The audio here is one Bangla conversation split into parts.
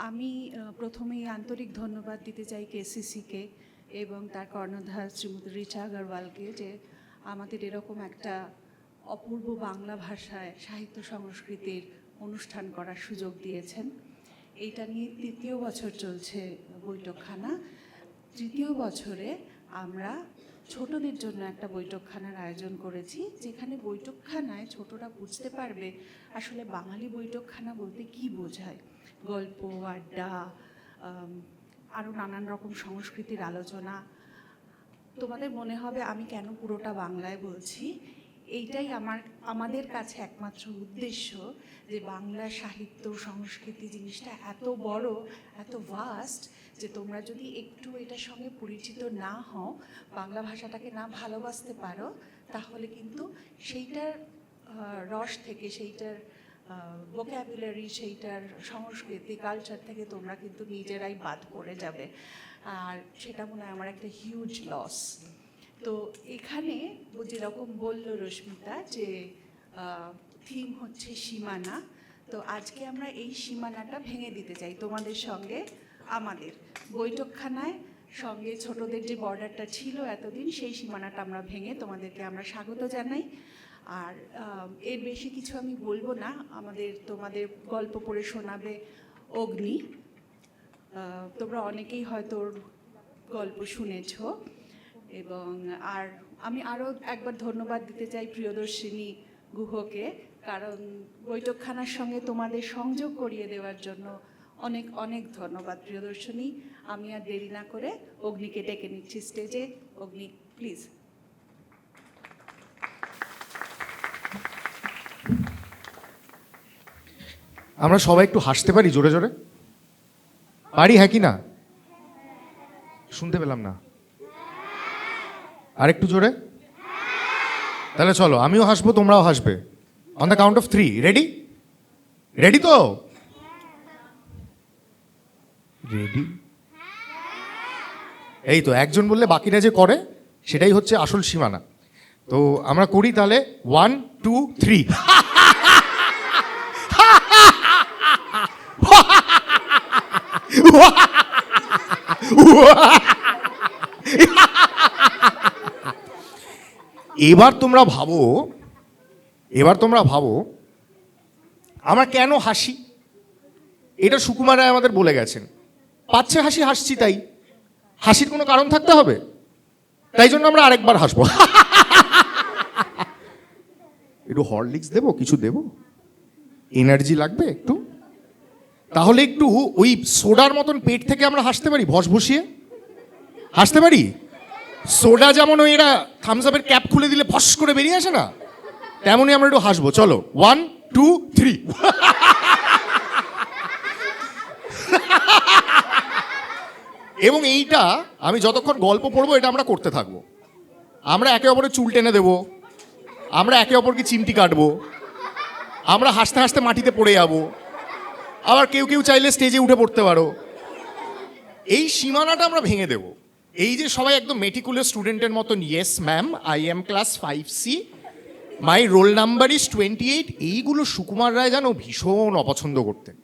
আমি প্রথমেই আন্তরিক ধন্যবাদ দিতে চাই কেসিসিকে এবং তার কর্ণধার শ্রীমতী রিচা আগরওয়ালকে যে আমাদের এরকম একটা অপূর্ব বাংলা ভাষায় সাহিত্য সংস্কৃতির অনুষ্ঠান করার সুযোগ দিয়েছেন। এইটা নিয়ে তৃতীয় বছর চলছে বৈঠকখানা। তৃতীয় বছরে আমরা ছোটদের জন্য একটা বৈঠকখানার আয়োজন করেছি, যেখানে বৈঠকখানায় ছোটরা বুঝতে পারবে আসলে বাঙালি বৈঠকখানা বলতে কি বোঝায়। গল্প, আড্ডা, আরও নানান রকম সংস্কৃতির আলোচনা। তোমাদের মনে হবে আমি কেন পুরোটা বাংলায় বলছি। এইটাই আমাদের কাছে একমাত্র উদ্দেশ্য যে বাংলা সাহিত্য সংস্কৃতি জিনিসটা এত বড়, এত ভাস্ট, যে তোমরা যদি একটু এটার সঙ্গে পরিচিত না হও, বাংলা ভাষাটাকে না ভালোবাসতে পারো, তাহলে কিন্তু সেইটার রস থেকে, সেইটার ভোক্যাবুলারি, সেইটার সংস্কৃতি, কালচার থেকে তোমরা কিন্তু নিজেরাই বাদ পড়ে যাবে। আর সেটা মনে হয় আমার একটা হিউজ লস। তো এখানে যেরকম বলল রশ্মিতা যে থিম হচ্ছে সীমানা, তো আজকে আমরা এই সীমানাটা ভেঙে দিতে চাই তোমাদের সঙ্গে। আমাদের বৈঠকখানায় সঙ্গে ছোটদের যে বর্ডারটা ছিল এতদিন, সেই সীমানাটা আমরা ভেঙে তোমাদেরকে আমরা স্বাগত জানাই। আর এর বেশি কিছু আমি বলবো না। তোমাদের গল্প পড়ে শোনাবে অগ্নি। তোমরা অনেকেই হয়তো ওর গল্প শুনেছ। এবং আমি আরও একবার ধন্যবাদ দিতে চাই প্রিয়দর্শিনী গুহকে, কারণ বৈঠকখানার সঙ্গে তোমাদের সংযোগ করিয়ে দেওয়ার জন্য অনেক অনেক ধন্যবাদ প্রিয়দর্শিনী। আমি আর দেরি না করে অগ্নিকে ডেকে নিচ্ছি স্টেজে। অগ্নি, প্লিজ। আমরা সবাই একটু হাসতে পারি জোরে জোরে? পারি, হ্যাঁ কি না? শুনতে পেলাম না। আর একটু জোরে। তাহলে চলো, আমিও হাসবো, তোমরাও হাসবে। On the count of 3, ready? Ready তো? রেডি? এই তো, একজন বললে বাকিরা যে করে সেটাই হচ্ছে আসল সীমানা। তো আমরা করি তাহলে 1, 2, 3। এবার তোমরা ভাবো আমরা কেন হাসি। এটা সুকুমার রায় আমাদের বলে গেছেন, পাচ্ছে হাসি হাসছি, তাই হাসির কোনো কারণ থাকতে হবে, তাই জন্য আমরা আরেকবার হাসবো। একটু হরলিক্স দেবো, কিছু দেবো, এনার্জি লাগবে একটু। তাহলে একটু ওই সোডার মতন পেট থেকে আমরা হাসতে পারি, ভস ভসিয়ে হাসতে পারি। সোডা যেমন ওই এরা থামস আপের ক্যাপ খুলে দিলে ফস করে বেরিয়ে আসে না, তেমনই আমরা একটু হাসবো। চলো 1, 2, 3। এবং এইটা আমি যতক্ষণ গল্প পড়বো এটা আমরা করতে থাকবো। আমরা একে অপরের চুল টেনে দেবো, আমরা একে অপরকে চিমটি কাটবো, আমরা হাসতে হাসতে মাটিতে পড়ে যাবো, আবার কেউ কেউ চাইলে স্টেজে উঠে পড়তে পারো। এই সীমানাটা আমরা ভেঙে দেবো। এই যে সবাই একদম মেটিকুলার স্টুডেন্টের মতন, yes ma'am, I am class 5C, my roll number is 28, এইগুলো সুকুমার রায় যেন ভীষণ অপছন্দ করতেন।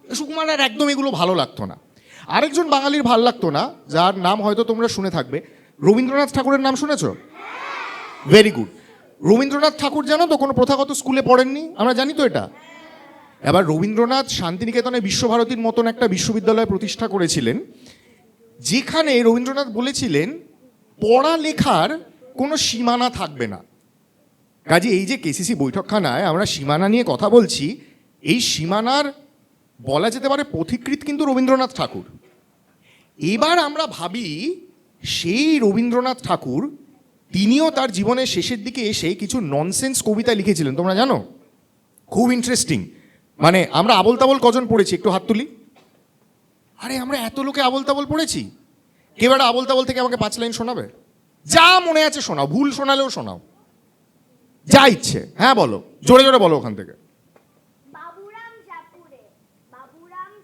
সুকুমার রায়ের একদম এগুলো ভালো লাগতো না। আরেকজন বাঙালির ভালো লাগতো না, যার নাম হয়তো তোমরা শুনে থাকবে, রবীন্দ্রনাথ ঠাকুরের নাম শুনেছ? Very good. রবীন্দ্রনাথ ঠাকুর জানো তো কোনো প্রথাগত স্কুলে পড়েননি, আমরা জানি তো এটা। এবার রবীন্দ্রনাথ শান্তিনিকেতনে বিশ্বভারতীর মতন একটা বিশ্ববিদ্যালয় প্রতিষ্ঠা করেছিলেন, যেখানে রবীন্দ্রনাথ বলেছিলেন পড়ালেখার কোনো সীমানা থাকবে না। কাজে এই যে কেসিসি বৈঠকখানায় আমরা সীমানা নিয়ে কথা বলছি, এই সীমানার বলা যেতে পারে পথিকৃৎ কিন্তু রবীন্দ্রনাথ ঠাকুর। এবার আমরা ভাবি সেই রবীন্দ্রনাথ ঠাকুর তিনিও তার জীবনের শেষের দিকে এসে কিছু ননসেন্স কবিতা লিখেছিলেন, তোমরা জানো? খুব ইন্টারেস্টিং। মানে আমরা আবোল তাবোল কজন পড়েছি, একটু হাত তুলি। আরে আমরা এত লোকে আবোল তাবোল পড়েছি। কেউ একটা আবোল তাবোল থেকে আমাকে 5 লাইন শোনাবে? যা মনে আছে শোনাও, ভুল শোনালেও শোনাও, যা ইচ্ছে। হ্যাঁ বলো, জোরে জোরে বলো ওখান থেকে। বাবুরাম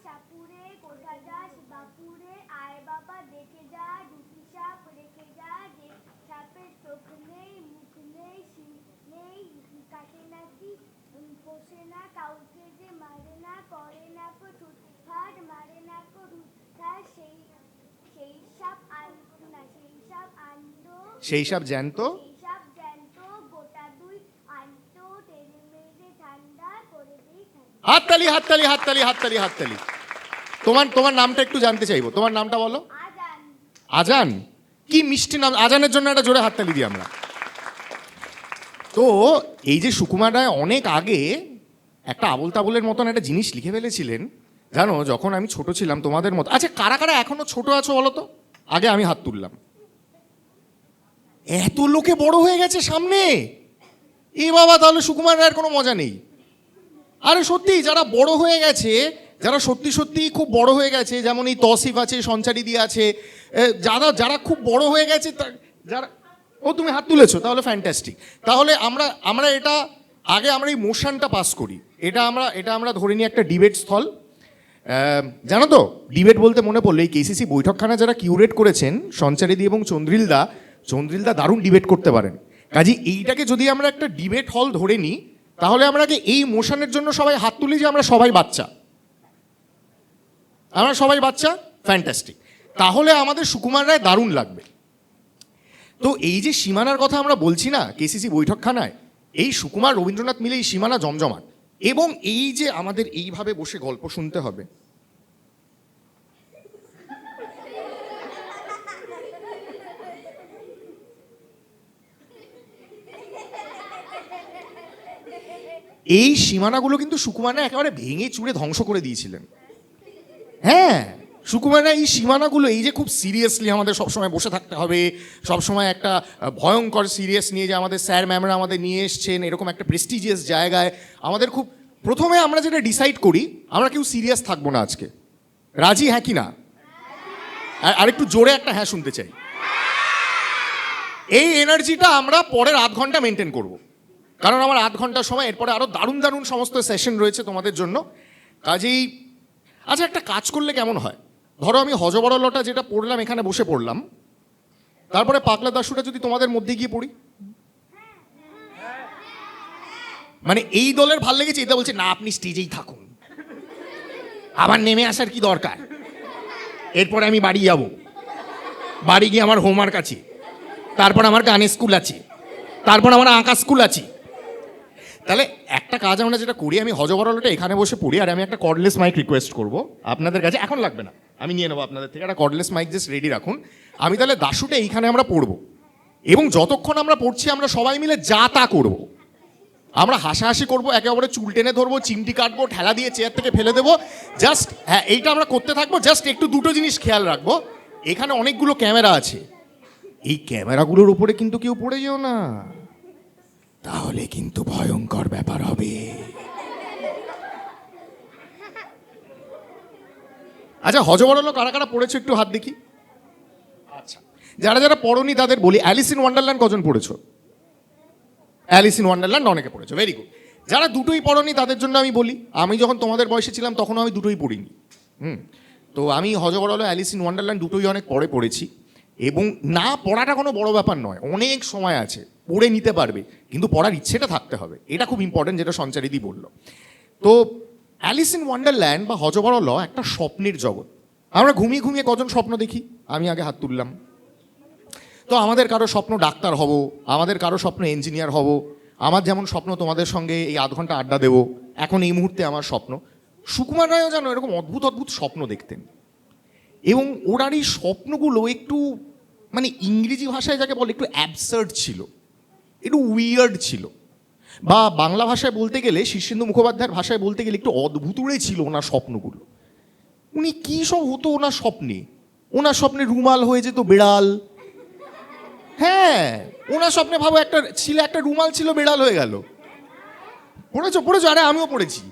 চাপুরে কোথা যাস বাপুরে, আয় বাবা দেখে যা, দুটি সাপ রেখে যা, যে সাপের চোখ নেই, মুখ নেই, শিং নেই, কাটে নাকি পোষে না, কাউকে যে মারে না, করে না কো ছুটফাট, মারে সেই সব জ্যান্ত এইসব জ্যান্ত গোটা দুই আন্ত টেনে মেরে ঠান্ডা করে দিই ঠান্ডা। হাততালি হাততালি হাততালি হাততালি হাততালি। তোমার নামটা একটু জানতে চাইবো, তোমার নামটা বলো। আজান। আজান, কি মিষ্টি নাম। আজানের জন্য একটা জোরে হাততালি দিই আমরা। তো এই যে সুকুমার রায় অনেক আগে একটা আবোল তাবোলের মতন একটা জিনিস লিখে ফেলেছিলেন, জানো, যখন আমি ছোট ছিলাম তোমাদের মতো। আচ্ছা, কারা কারা এখনো ছোট আছো বলো তো? আগে আমি হাত তুললাম। এত লোকে বড় হয়ে গেছে সামনে, এ বাবা, তাহলে সুকুমার রায়ের কোনো মজা নেই। আরে সত্যি, যারা বড় হয়ে গেছে, যারা সত্যি সত্যি খুব বড় হয়ে গেছে, যেমন এই তসিফ আছে, সঞ্চারী দি আছে, যারা খুব বড় হয়ে গেছে, যারা, ও তুমি হাত তুলেছো, তাহলে ফ্যান্টাস্টিক। তাহলে আমরা এটা আগে আমরা এই মোশনটা পাস করি। এটা আমরা ধরে নিই একটা ডিবেট স্থল। জানো তো, ডিবেট বলতে মনে পড়লো, এই কেসিসি বৈঠকখানা যারা কিউরেট করেছেন, সঞ্চারীদি এবং চন্দ্রিলদা দারুণ ডিবেট করতে পারেন। কাজে এইটাকে যদি আমরা একটা ডিবেট হল ধরে নিই, তাহলে আমরা আগে এই মোশনের জন্য সবাই হাত তুলি যে আমরা সবাই বাচ্চা, ফ্যান্টাস্টিক। তাহলে আমাদের সুকুমার রায় দারুণ লাগবে। তো এই যে সীমানার কথা আমরা বলছি না কেসিসি বৈঠকখানায়, এই সুকুমার রবীন্দ্রনাথ মিলে এই সীমানা জমজমাট। এবং এই যে আমাদের এইভাবে বসে গল্প শুনতে হবে, এই সীমানাগুলো কিন্তু সুকুমার রায় একেবারে ভেঙে চুড়ে ধ্বংস করে দিয়েছিলেন। হ্যাঁ, সুকুমার রায় এই সীমানাগুলো, এই যে খুব সিরিয়াসলি আমাদের সবসময় বসে থাকতে হবে, সবসময় একটা ভয়ঙ্কর সিরিয়াস নিয়ে, যে আমাদের স্যার ম্যামরা আমাদের নিয়ে এসছেন এরকম একটা প্রেস্টিজিয়াস জায়গায়, আমাদের খুব প্রথমে আমরা যেটা ডিসাইড করি, আমরা কেউ সিরিয়াস থাকবো না আজকে। রাজি হ্যাঁ কি না? আর একটু জোরে একটা হ্যাঁ শুনতে চাই। এই এনার্জিটা আমরা পরের আধ ঘন্টা মেনটেন করব, কারণ আমার আধ ঘন্টার সময় এরপরে আরও দারুণ দারুণ সমস্ত সেশন রয়েছে তোমাদের জন্য। কাজেই আচ্ছা, একটা কাজ করলে কেমন হয়, ধরো আমি হজবরলটা যেটা পড়লাম এখানে বসে পড়লাম, তারপরে পাগলা দাশুটা যদি তোমাদের মধ্যে গিয়ে পড়ি, মানে এই দলের ভাল লেগেছে, এটা বলছে না আপনি স্টেজেই থাকুন, আবার নেমে আসার কি দরকার, এরপরে আমি বাড়ি যাব, বাড়ি গিয়ে আমার হোমওয়ার্ক আছে, তারপর আমার গানের স্কুল আছে, তারপর আমার আঁকা স্কুল আছে। তাহলে একটা কাজ আমরা যেটা করি, আমি হজবরলটা এখানে বসে পড়ি, আর আমি একটা কর্ডলেস মাইক রিকোয়েস্ট করব আপনাদের কাছে। এখন লাগবে না, আমি নিয়ে নেবো আপনাদের থেকে, একটা কর্ডলেস মাইক জাস্ট রেডি রাখুন। আমি তাহলে দাশুটা এইখানে আমরা পড়বো, এবং যতক্ষণ আমরা পড়ছি আমরা সবাই মিলে যা তা করবো। আমরা হাসাহাসি করবো, একে অপরের চুল টেনে ধরবো, চিমটি কাটবো, ঠেলা দিয়ে চেয়ার থেকে ফেলে দেবো, জাস্ট হ্যাঁ এইটা আমরা করতে থাকবো। জাস্ট একটু দুটো জিনিস খেয়াল রাখবো, এখানে অনেকগুলো ক্যামেরা আছে, এই ক্যামেরাগুলোর উপরে কিন্তু কেউ পড়ে যেও না, তাহলে কিন্তু ভয়ঙ্কর ব্যাপার হবে। আচ্ছা, হজবরল কারা কারা পড়েছো একটু হাত দেখি। আচ্ছা, যারা যারা পড়োনি তাদের বলি, অ্যালিস ইন ওয়ান্ডারল্যান্ড কজন পড়েছো? অ্যালিস ইন ওয়ান্ডারল্যান্ড অনেকে পড়েছো, ভেরি গুড। যারা দুটোই পড়োনি তাদের জন্য আমি বলি, আমি যখন তোমাদের বয়সে ছিলাম তখনও আমি দুটোই পড়িনি। তো আমি হজবরল অ্যালিস ইন ওয়ান্ডারল্যান্ড দুটোই অনেক পরে পড়েছি, এবং না পড়াটা কোনো বড় ব্যাপার নয়, অনেক সময় আছে, পড়ে নিতে পারবে, কিন্তু পড়ার ইচ্ছেটা থাকতে হবে, এটা খুব ইম্পর্টেন্ট, যেটা সঞ্চারীদি বলল। তো অ্যালিস ইন ওয়ান্ডারল্যান্ড বা হজবরল একটা স্বপ্নের জগৎ। আমরা ঘুমিয়ে ঘুমিয়ে কজন স্বপ্ন দেখি? আমি আগে হাত তুললাম। তো আমাদের কারো স্বপ্ন ডাক্তার হব, আমাদের কারো স্বপ্ন ইঞ্জিনিয়ার হব, আমার যেমন স্বপ্ন তোমাদের সঙ্গে এই আধ ঘন্টা আড্ডা দেবো, এখন এই মুহূর্তে আমার স্বপ্ন। সুকুমার রায়ও যেন এরকম অদ্ভুত অদ্ভুত স্বপ্ন দেখতেন, এবং ওনার এই স্বপ্নগুলো একটু মানে ইংরেজি ভাষায় যাকে বলে একটু অ্যাবসার্ড ছিল, একটু উইয়ার্ড ছিল, বা বাংলা ভাষায় বলতে গেলে শীর্ষেন্দু মুখোপাধ্যায়ের ভাষায় বলতে গেলে একটু অদ্ভুতুড়ে ছিল ওনার স্বপ্নগুলো। উনি কী সব হতো ওনার স্বপ্নে, ওনার স্বপ্নে রুমাল হয়ে যেত বেড়াল। হ্যাঁ, ওনার স্বপ্নে ভাবো একটা রুমাল ছিল, বেড়াল হয়ে গেল। পড়েছো? আরে আমিও পড়েছি।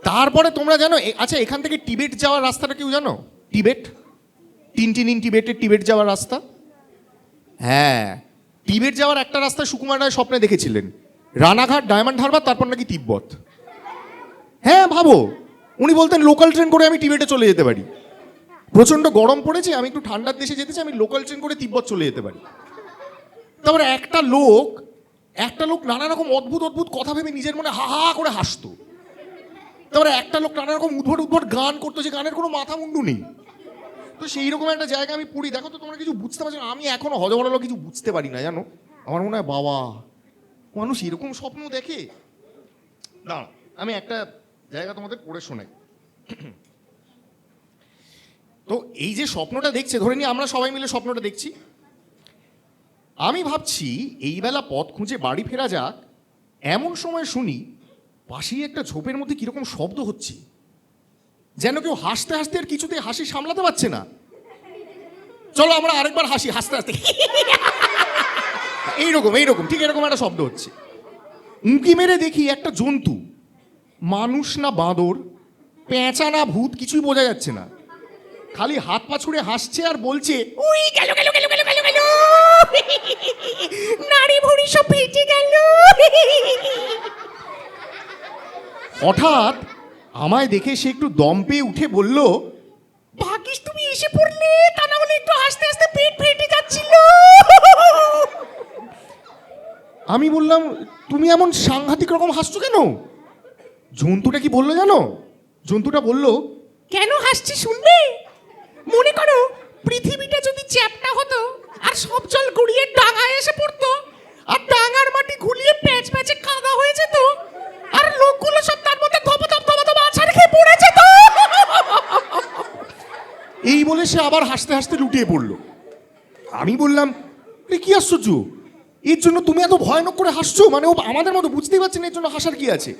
তারপরে তোমরা জানো, আচ্ছা এখান থেকে টিবেট যাওয়ার রাস্তাটা কেউ জানো? টিবেট, টিনটিন টিবেটের টিবেট যাওয়ার রাস্তা। হ্যাঁ, টিবেট যাওয়ার একটা রাস্তা সুকুমার রায় স্বপ্নে দেখেছিলেন, রানাঘাট, ডায়মন্ড হারবার, তারপর নাকি তিব্বত। হ্যাঁ ভাবো, উনি বলতেন লোকাল ট্রেন করে আমি টিবেটে চলে যেতে পারি, প্রচণ্ড গরম পড়েছে, আমি একটু ঠান্ডার দেশে যেতে চাই, আমি লোকাল ট্রেন করে তিব্বত চলে যেতে পারি। তারপরে একটা লোক নানা রকম অদ্ভুত অদ্ভুত কথা ভেবে নিজের মনে হা হা করে হাসতো। তারপরে একটা লোক নানা রকম উদ্ভট গান করতো, যে গানের কোনো মাথা মুন্ডু নেই। তো সেই রকম একটা জায়গা আমি পড়ি, দেখো তো তোমরা কিছু বুঝতে পারছো না, আমি এখনো হজবরল কিছু বুঝতে পারি না জানো। আমার মনে হয় বাবা মানুষ এরকম স্বপ্ন দেখে। না, আমি একটা জায়গা তোমাদের পড়ে শোনাই। তো এই যে স্বপ্নটা দেখছে, ধরে নিই আমরা সবাই মিলে স্বপ্নটা দেখছি, আমি ভাবছি এই বেলা পথ খুঁজে বাড়ি ফেরা যাক, এমন সময় শুনি পাশেই একটা ঝোপের মধ্যে কিরকম শব্দ হচ্ছে, যেন কেউ হাসতে হাসতে আর কিছুতে হাসি সামলাতে পারছে না। চলো আমরা আরেকবার হাসি, হাসতে হাসতে এইরকম এইরকম ঠিক এরকম একটা শব্দ হচ্ছে। উঁকি মেরে দেখি একটা জন্তু, মানুষ না বাঁদর, পেঁচা না ভূত, কিছুই বোঝা যাচ্ছে না, খালি হাত পা ছুড়ে হাসছে আর বলছে উই গেল গেল গেল গেল গেল গেল, নাড়ি ভুড়ি সব ফেটে গেল। হঠাৎ আমায় দেখে সে একটু দম পেয়ে উঠে বলল, ভাগ্যিস তুমি এসে পড়লে, তা না হলে একটু হাসতে হাসতে পেট ফেটে যাচ্ছিল। আমি বললাম, তুমি এমন সাংঘাতিক রকম হাসছো কেন? জন্তুটা কি বললো জানো? জন্তুটা বলল, কেন হাসছি শুনবে? মনে করো পৃথিবীটা যদি চ্যাপ্টা হতো আর সব জল গড়িয়ে ডাঙায় এসে পড়তো, আর ডাঙার মাটি ঘুলিয়ে প্যাচ প্যাচে কাদা হয়ে যেত, আর লোকগুলো সব তার মধ্যে ধপধপ ধপধপ আছাড় খেয়ে পড়ে যেত। এই বলে সে আবার হাসতে হাসতে লুটিয়ে পড়লো। আমি বললাম, কি আশ্চর্য, এর জন্য তুমি এত ভয়ানক করে হাসছো? মানে ও আমাদের মতো বুঝতেই পারছে না এর জন্য হাসার কি আছে।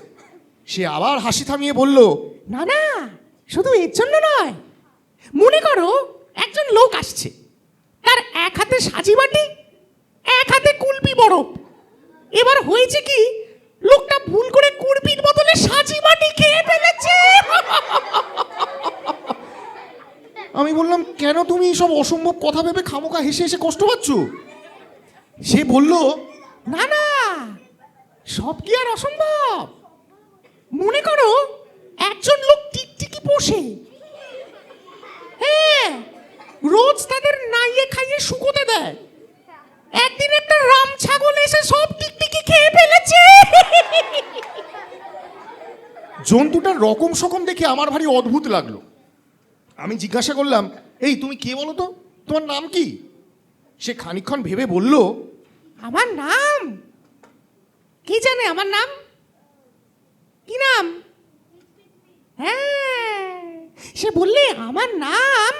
সে আবার হাসি থামিয়ে বলল, না না, শুধু এর জন্য নয়, মনে করো একজন লোক আসছে, তার এক হাতে সাজি বাটি, এক হাতে কুলপি বরফ। এবার হয়েছে কি, লোকটা ভুল করে কুলপির বদলে সাজি বাটি খেয়ে ফেলেছে। আমি বললাম, কেন তুমি সব অসম্ভব কথা ভেবে খামোকা হেসে হেসে কষ্ট পাচ্ছ? সে বলল, না না, সব কি আর অসম্ভব? মনে করো একজন লোক টিকটিকি পোষে, হ্যাঁ, রোজ তাদের নাইয়ে খাইয়ে শুকোতে দেয়। একদিন একটা রাম ছাগল এসে সব টিকটিকি খেয়ে ফেলেছে। জন্তুটার রকম সকম দেখে আমার ভারী অদ্ভুত লাগলো। আমি জিজ্ঞাসা করলাম, এই তুমি কে বলো তো, তোমার নাম কি? সে খানিকক্ষণ ভেবে বলল, আমার নাম কি জানে, আমার নাম কি নাম? হ্যাঁ, সে বললে আমার নাম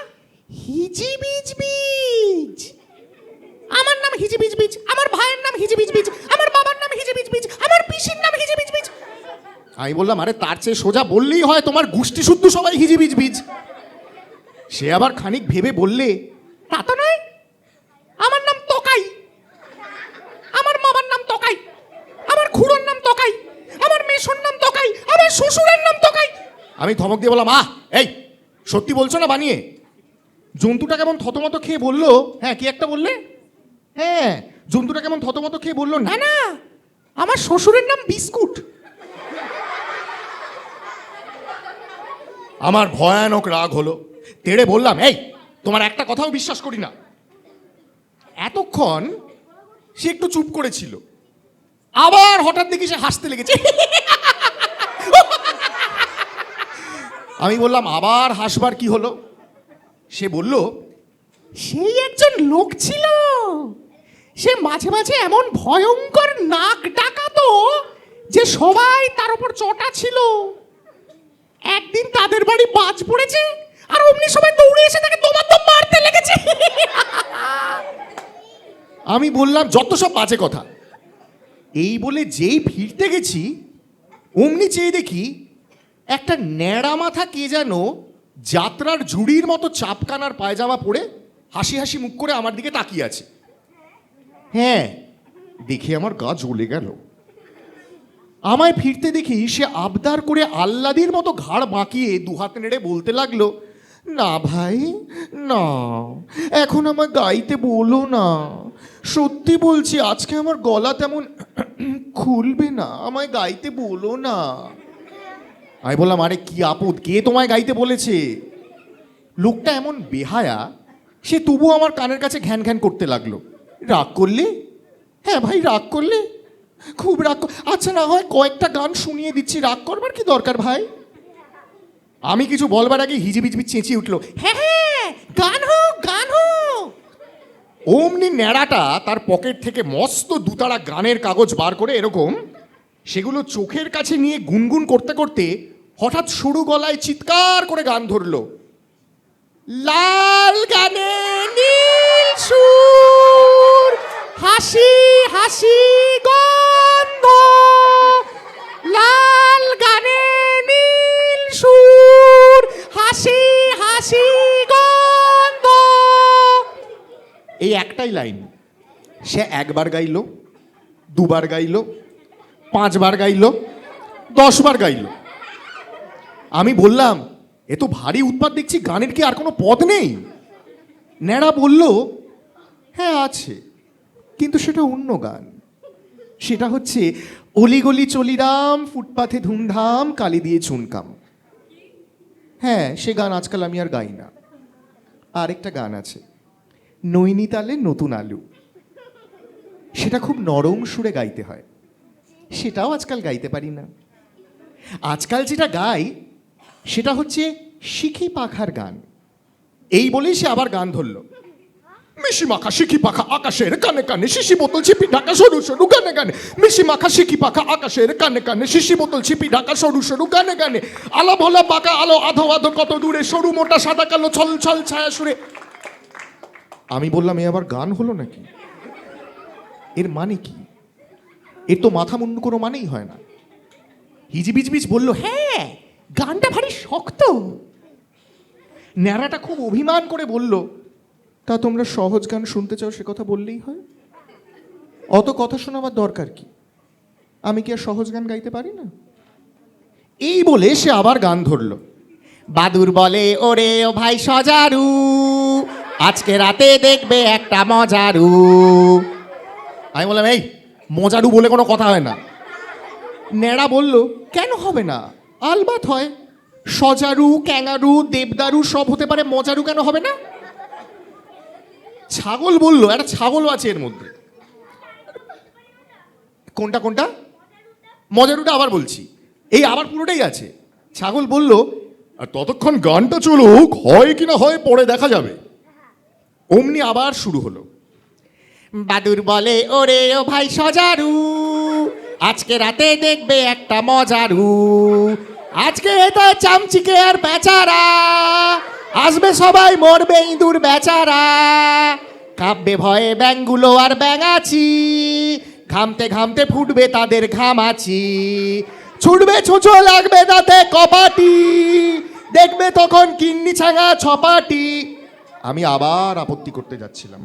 হিজিবিজবিজ। আমার নাম হিজিবিজবিজ, আমার ভাইয়ের নাম হিজিবিজবিজ, আমার বাবার নাম হিজিবিজবিজ, আমার পিসির নাম হিজিবিজবিজ। আমি বললাম, আরে তার চেয়ে সোজা বললেই হয়, তোমার গোষ্ঠী শুদ্ধ সবাই হিজিবিজবিজ। সে আবার খানিক ভেবে বললে, তা তো নয়, আমার নাম তোকাই, আমার বাবার নাম তোকাই, আমার খুড়োর নাম তোকাই, আমার মেশোর নাম তোকাই, আমার শ্বশুরের নাম তোকাই। আমি ধমক দিয়ে বললাম, এই সত্যি বলছো না বানিয়ে? জন্তুটা কেমন থতমত খেয়ে বলল, হ্যাঁ কি একটা বললে? হ্যাঁ, জন্তুটা কেমন থতমত খেয়ে বলল, না না, আমার শ্বশুরের নাম বিস্কুট। আমার ভয়ানক রাগ হলো, তেড়ে বললাম, এই তোমার একটা কথাও বিশ্বাস করি না। এতক্ষণ সে একটু চুপ করেছিল, আবার হঠাৎ দেখি সে হাসতে লেগেছে। আমি বললাম, আবার হাসবার কি হলো? সে বলল, সেই একজন লোক ছিল, সে মাঝে মাঝে এমন ভয়ঙ্কর নাক ডাকাতো যে সবাই তার উপর চটা ছিল। একদিন তাদের বাড়ি বাজ পড়েছে, আর অমনি সবাই দৌড়ে এসে তাকে দমাদম মারতে লেগেছে। আমি বললাম, যত সব বাজে কথা। এই বলে যেই ফিরতে গেছি, অমনি চেয়ে দেখি একটা ন্যাড়া মাথা কে যেন যাত্রার ঝুড়ির মতো চাপকানার পায়জামা পরে হাসি হাসি মুখ করে আমার দিকে তাকিয়ে আছে। হ্যাঁ, দেখে আমার গা জ্বলে গেল। আমায় ফিরতে দেখি সে আবদার করে আহ্লাদির মতো ঘাড় বাঁকিয়ে দুহাত নেড়ে বলতে লাগলো, না ভাই না, এখন আমার গাইতে বলো না, সত্যি বলছি আজকে আমার গলা তেমন খুলবে না, আমায় গাইতে বলো না। আমি বললাম, আরে কি আপদ, কে তোমায় গাইতে বলেছে? লোকটা এমন বেহায়া, সে তবু আমার কানের কাছে ঘ্যান ঘ্যান করতে লাগলো। রাগ করলে? হ্যাঁ ভাই, রাগ করলে, খুব রাগ। আচ্ছা না হয় কয়েকটা গান শুনিয়ে দিচ্ছি, রাগ করবার কি দরকার ভাই? আমি কিছু বলবার আগে হিজিবিজবি চেঁচিয়ে উঠলো, হ্যাঁ হ্যাঁ গান হোক, গান হোক। অমনি ন্যাড়াটা তার পকেট থেকে মস্ত দুতারা গানের কাগজ বার করে এরকম সেগুলো চোখের কাছে নিয়ে গুনগুন করতে করতে হঠাৎ সরু গলায় চিৎকার করে গান ধরলো, লাল গানে নীল সুর, হাসি হাসি গন্ধ, লাল গানে নীল সুর, হাসি হাসি গন্ধ। এই একটাই লাইন সে একবার গাইল, দুবার গাইল, 5 বার গাইল, 10 বার গাইল। আমি বললাম, এ তো ভারী উৎপাত দেখছি, গানের কি আর কোনো পদ নেই? ন্যাড়া বলল, হ্যাঁ আছে, কিন্তু সেটা অন্য গান। সেটা হচ্ছে অলিগলি চলিরাম, ফুটপাথে ধুমধাম, কালি দিয়ে চুনকাম। হ্যাঁ, সে গান আজকাল আমি আর গাই না। আরেকটা গান আছে, নৈনিতালে নতুন আলু। সেটা খুব নরম সুরে গাইতে হয়, সেটাও আজকাল গাইতে পারি না। আজকাল যেটা গাই সেটা হচ্ছে শিখি পাখার গান। এই বলেই সে আবার গান ধরলো, মিশি মাখা শিখি পাখা আকাশের কানে কানে, শিশি বোতল ছিপি ঢাকা সরু সরু গানে গানে, মিশি মাখা শিখি পাখা আকাশের কানে কানে, শিশি বোতল ছিপি ঢাকা সরু সরু গানে গানে, আলো ভোলা পাকা আলো আধো আধো কত দূরে, সরু মোটা সাদা কালো ছল ছল ছায়া সুরে। আমি বললাম, এ আবার গান হলো নাকি? এর মানে কি? এর তো মাথা মুন্ডু কোনো মানেই হয় না। হিজিবিজবিজ বলল, হ্যাঁ গানটা ভারী শক্ত। ন্যাড়াটা খুব অভিমান করে বলল, তা তোমরা সহজ গান শুনতে চাও, সে কথা বললেই হয়। অত কথা শোনাবার দরকার কি? আমি কি আর সহজ গান গাইতে পারি না? এই বলে সে আবার গান ধরল, বাদুর বলে ওরে ও ভাই সজারু, আজকে রাতে দেখবে একটা মজারু। আমি বললাম, এই মজারু বলে কোনো কথা হয় না। ন্যাড়া বলল, কেন হবে না? আলবাত হয়, সজারু, ক্যাঙারু, দেবদারু সব হতে পারে, মজারু কেন হবে না? ছাগল বলল, একটা ছাগলও আছে এর মধ্যে। কোনটা কোনটা? মজারুটা আবার বলছি, এই আবার পুরোটাই আছে। ছাগল বলল, আর ততক্ষণ গানটা চলুক, হয় কিনা হয় পরে দেখা যাবে। অমনি আবার শুরু হলো, বাদুর বলে ওরে ও ভাই সজারু, আজকে রাতে দেখবে একটা মজারু, আজকে এটা চামচিকে আর বেচারা, আসবে সবাই, মরবে ইঁদুর বেচারা, কাঁপবে ভয়ে ব্যাঙগুলো আর ব্যাঙাচি, ঘামতে ঘামতে ফুটবে তাদের ঘামাচি, ছুটবে ছুঁচো লাগবে তাতে কপাটি, দেখবে তখন কিন্নি ছাঙা ছপাটি। আমি আবার আপত্তি করতে যাচ্ছিলাম,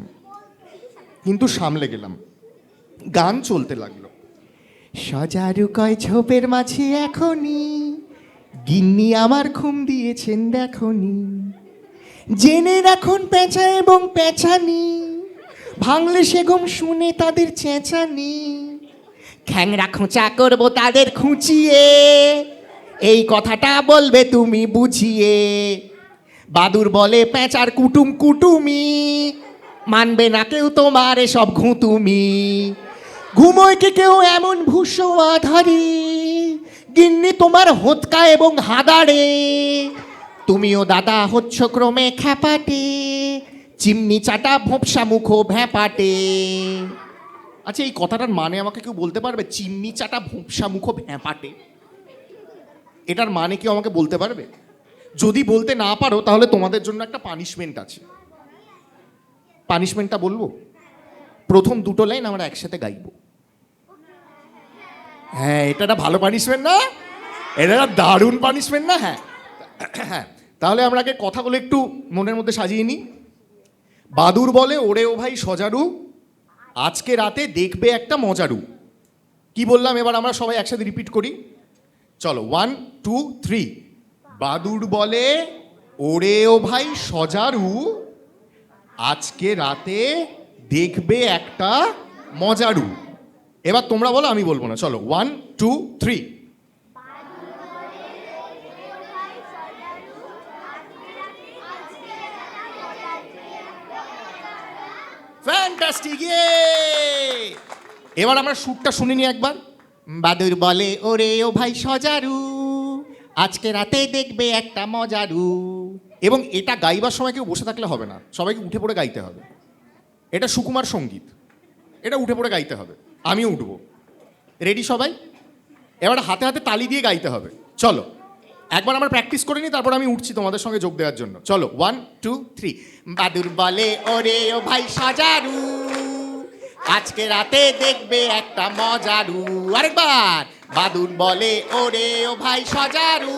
কিন্তু সামলে গেলাম। গান চলতে লাগলো, সজারু কয় ঝোপের মাঝে এখনই, গিন্নি আমার ঘুম দিয়েছেন দেখনি, জেনে রাখুন পেঁচা এবং পেঁচানি, ভাঙলে সে ঘুম শুনে তাদের চেঁচানি, খ্যাংরা খোঁচা করবো তাদের খুঁচিয়ে, এই কথাটা বলবে তুমি বুঝিয়ে। বাদুর বলে পেঁচার কুটুম কুটুমি, মানবে না কেউ তোমার এসব ঘুঁতুমি, ঘুমোয় কি কেউ এমন ভূষো আধারে, গিন্নি তোমার হোতকা এবং হাদারে, তুমিও দাদা হচ্ছ ক্রমে খ্যাপাটে, চিমনি চাটা ভোপসা মুখো ভ্যাপাটে। আচ্ছা, এই কথাটার মানে আমাকে কেউ বলতে পারবে? চিমনি চাটা ভোপসা মুখো ভ্যাপাটে, এটার মানে কেউ আমাকে বলতে পারবে? যদি বলতে না পারো তাহলে তোমাদের জন্য একটা পানিশমেন্ট আছে। পানিশমেন্টটা বলবো? প্রথম 2টো লাইন আমরা একসাথে গাইবো। হ্যাঁ, এটা একটা ভালো পানিশমেন্ট না? এটা একটা দারুণ পানিশমেন্ট না? হ্যাঁ হ্যাঁ, তাহলে আমরা আগে কথাগুলো একটু মনের মধ্যে সাজিয়ে নিই। বাদুর বলে ওরে ও ভাই সজারু, আজকে রাতে দেখবে একটা মজারু। কি বললাম এবার আমরা সবাই একসাথে রিপিট করি, চলো 1 2 3। বাদুর বলে ওরে ও ভাই সজারু, আজকে রাতে দেখবে একটা মজারু। এবার তোমরা বলো, আমি বলবো না, চলো 1 2 3। ফ্যান্টাস্টিক! এবার আমরা সুরটা শুনিনি একবার। বাদুর বলে ওরে ও ভাই সজারু, আজকে রাতে দেখবে একটা মজারু। এবং এটা গাইবার সময় কেউ বসে থাকলে হবে না, সবাইকে উঠে পড়ে গাইতে হবে। এটা সুকুমার সঙ্গীত, এটা উঠে পড়ে গাইতে হবে। আমিও উঠবো, রেডি সবাই? এবার হাতে হাতে তালি দিয়ে গাইতে হবে। চলো একবার আমরা প্র্যাকটিস করে নিই, তারপর আমি উঠছি তোমাদের সঙ্গে যোগ দেওয়ার জন্য। চলো 1 2 3। বাদুর বলে ওরে ও ভাই সাজারু, আজকে রাতে দেখবে একটা মজারু। আরেকবার, বাদুর বলে ওরে ও ভাই সাজারু,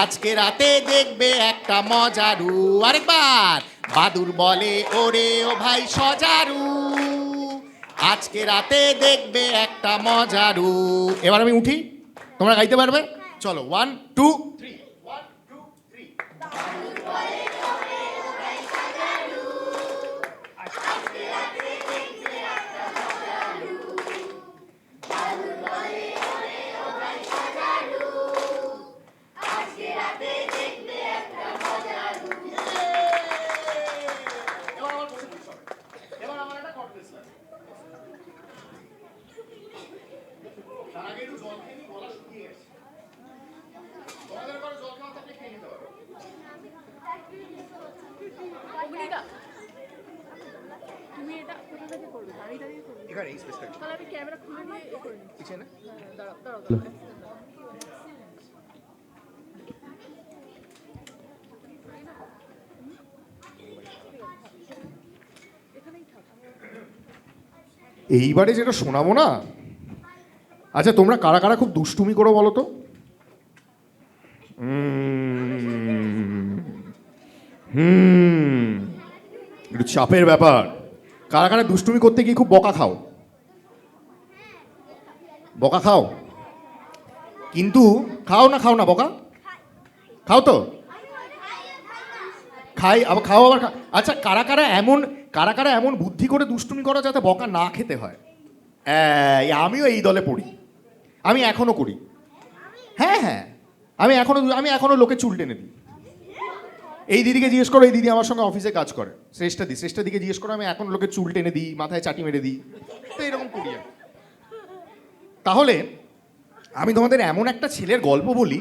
আজকে রাতে দেখবে একটা মজারু। আরেকবার, বাদুর বলে ওরে ও ভাই সজারু, আজকে রাতে দেখবে একটা মজারু। এবার আমি উঠি, তোমরা গাইতে পারবে? চলো 1 2 3। অগ্নিদা, তুমি এটা কোথা থেকে করবে? দাঁড়িয়ে দাঁড়িয়ে করবে? এখানে এই স্পেসটা তাহলে আমি ক্যামেরা খুলে নিয়ে এ করে নিচ্ছি। পিছনে। হ্যাঁ, দাঁড়াও দাঁড়াও দাঁড়াও। এখানেই থাক। এইবারে যেটা শোনাবো না, আচ্ছা তোমরা কারা কারা খুব দুষ্টুমি করো বলো তো? একটু চাপের ব্যাপার। কারা কারা দুষ্টুমি করতে গিয়ে খুব বকা খাও? বকা খাও? কিন্তু খাও না, খাও না বকা? খাও তো? খাই আবার খাও আবার আচ্ছা কারা কারা এমন বুদ্ধি করে দুষ্টুমি করো যাতে বকা না খেতে হয়? আমিও এই দলে পড়ি, আমি এখনো করি। হ্যাঁ হ্যাঁ, আমি এখনো লোকে চুল টেনে দিই। এই দিদিকে জিজ্ঞেস করো, এই দিদি আমার সঙ্গে অফিসে কাজ করে, শ্রেষ্ঠা দিকে জিজ্ঞেস করো, আমি এখন লোকে চুল টেনে দিই, মাথায় চাটি মেরে দিই, তো এরকম করি আমি। তাহলে আমি তোমাদের এমন একটা ছেলের গল্প বলি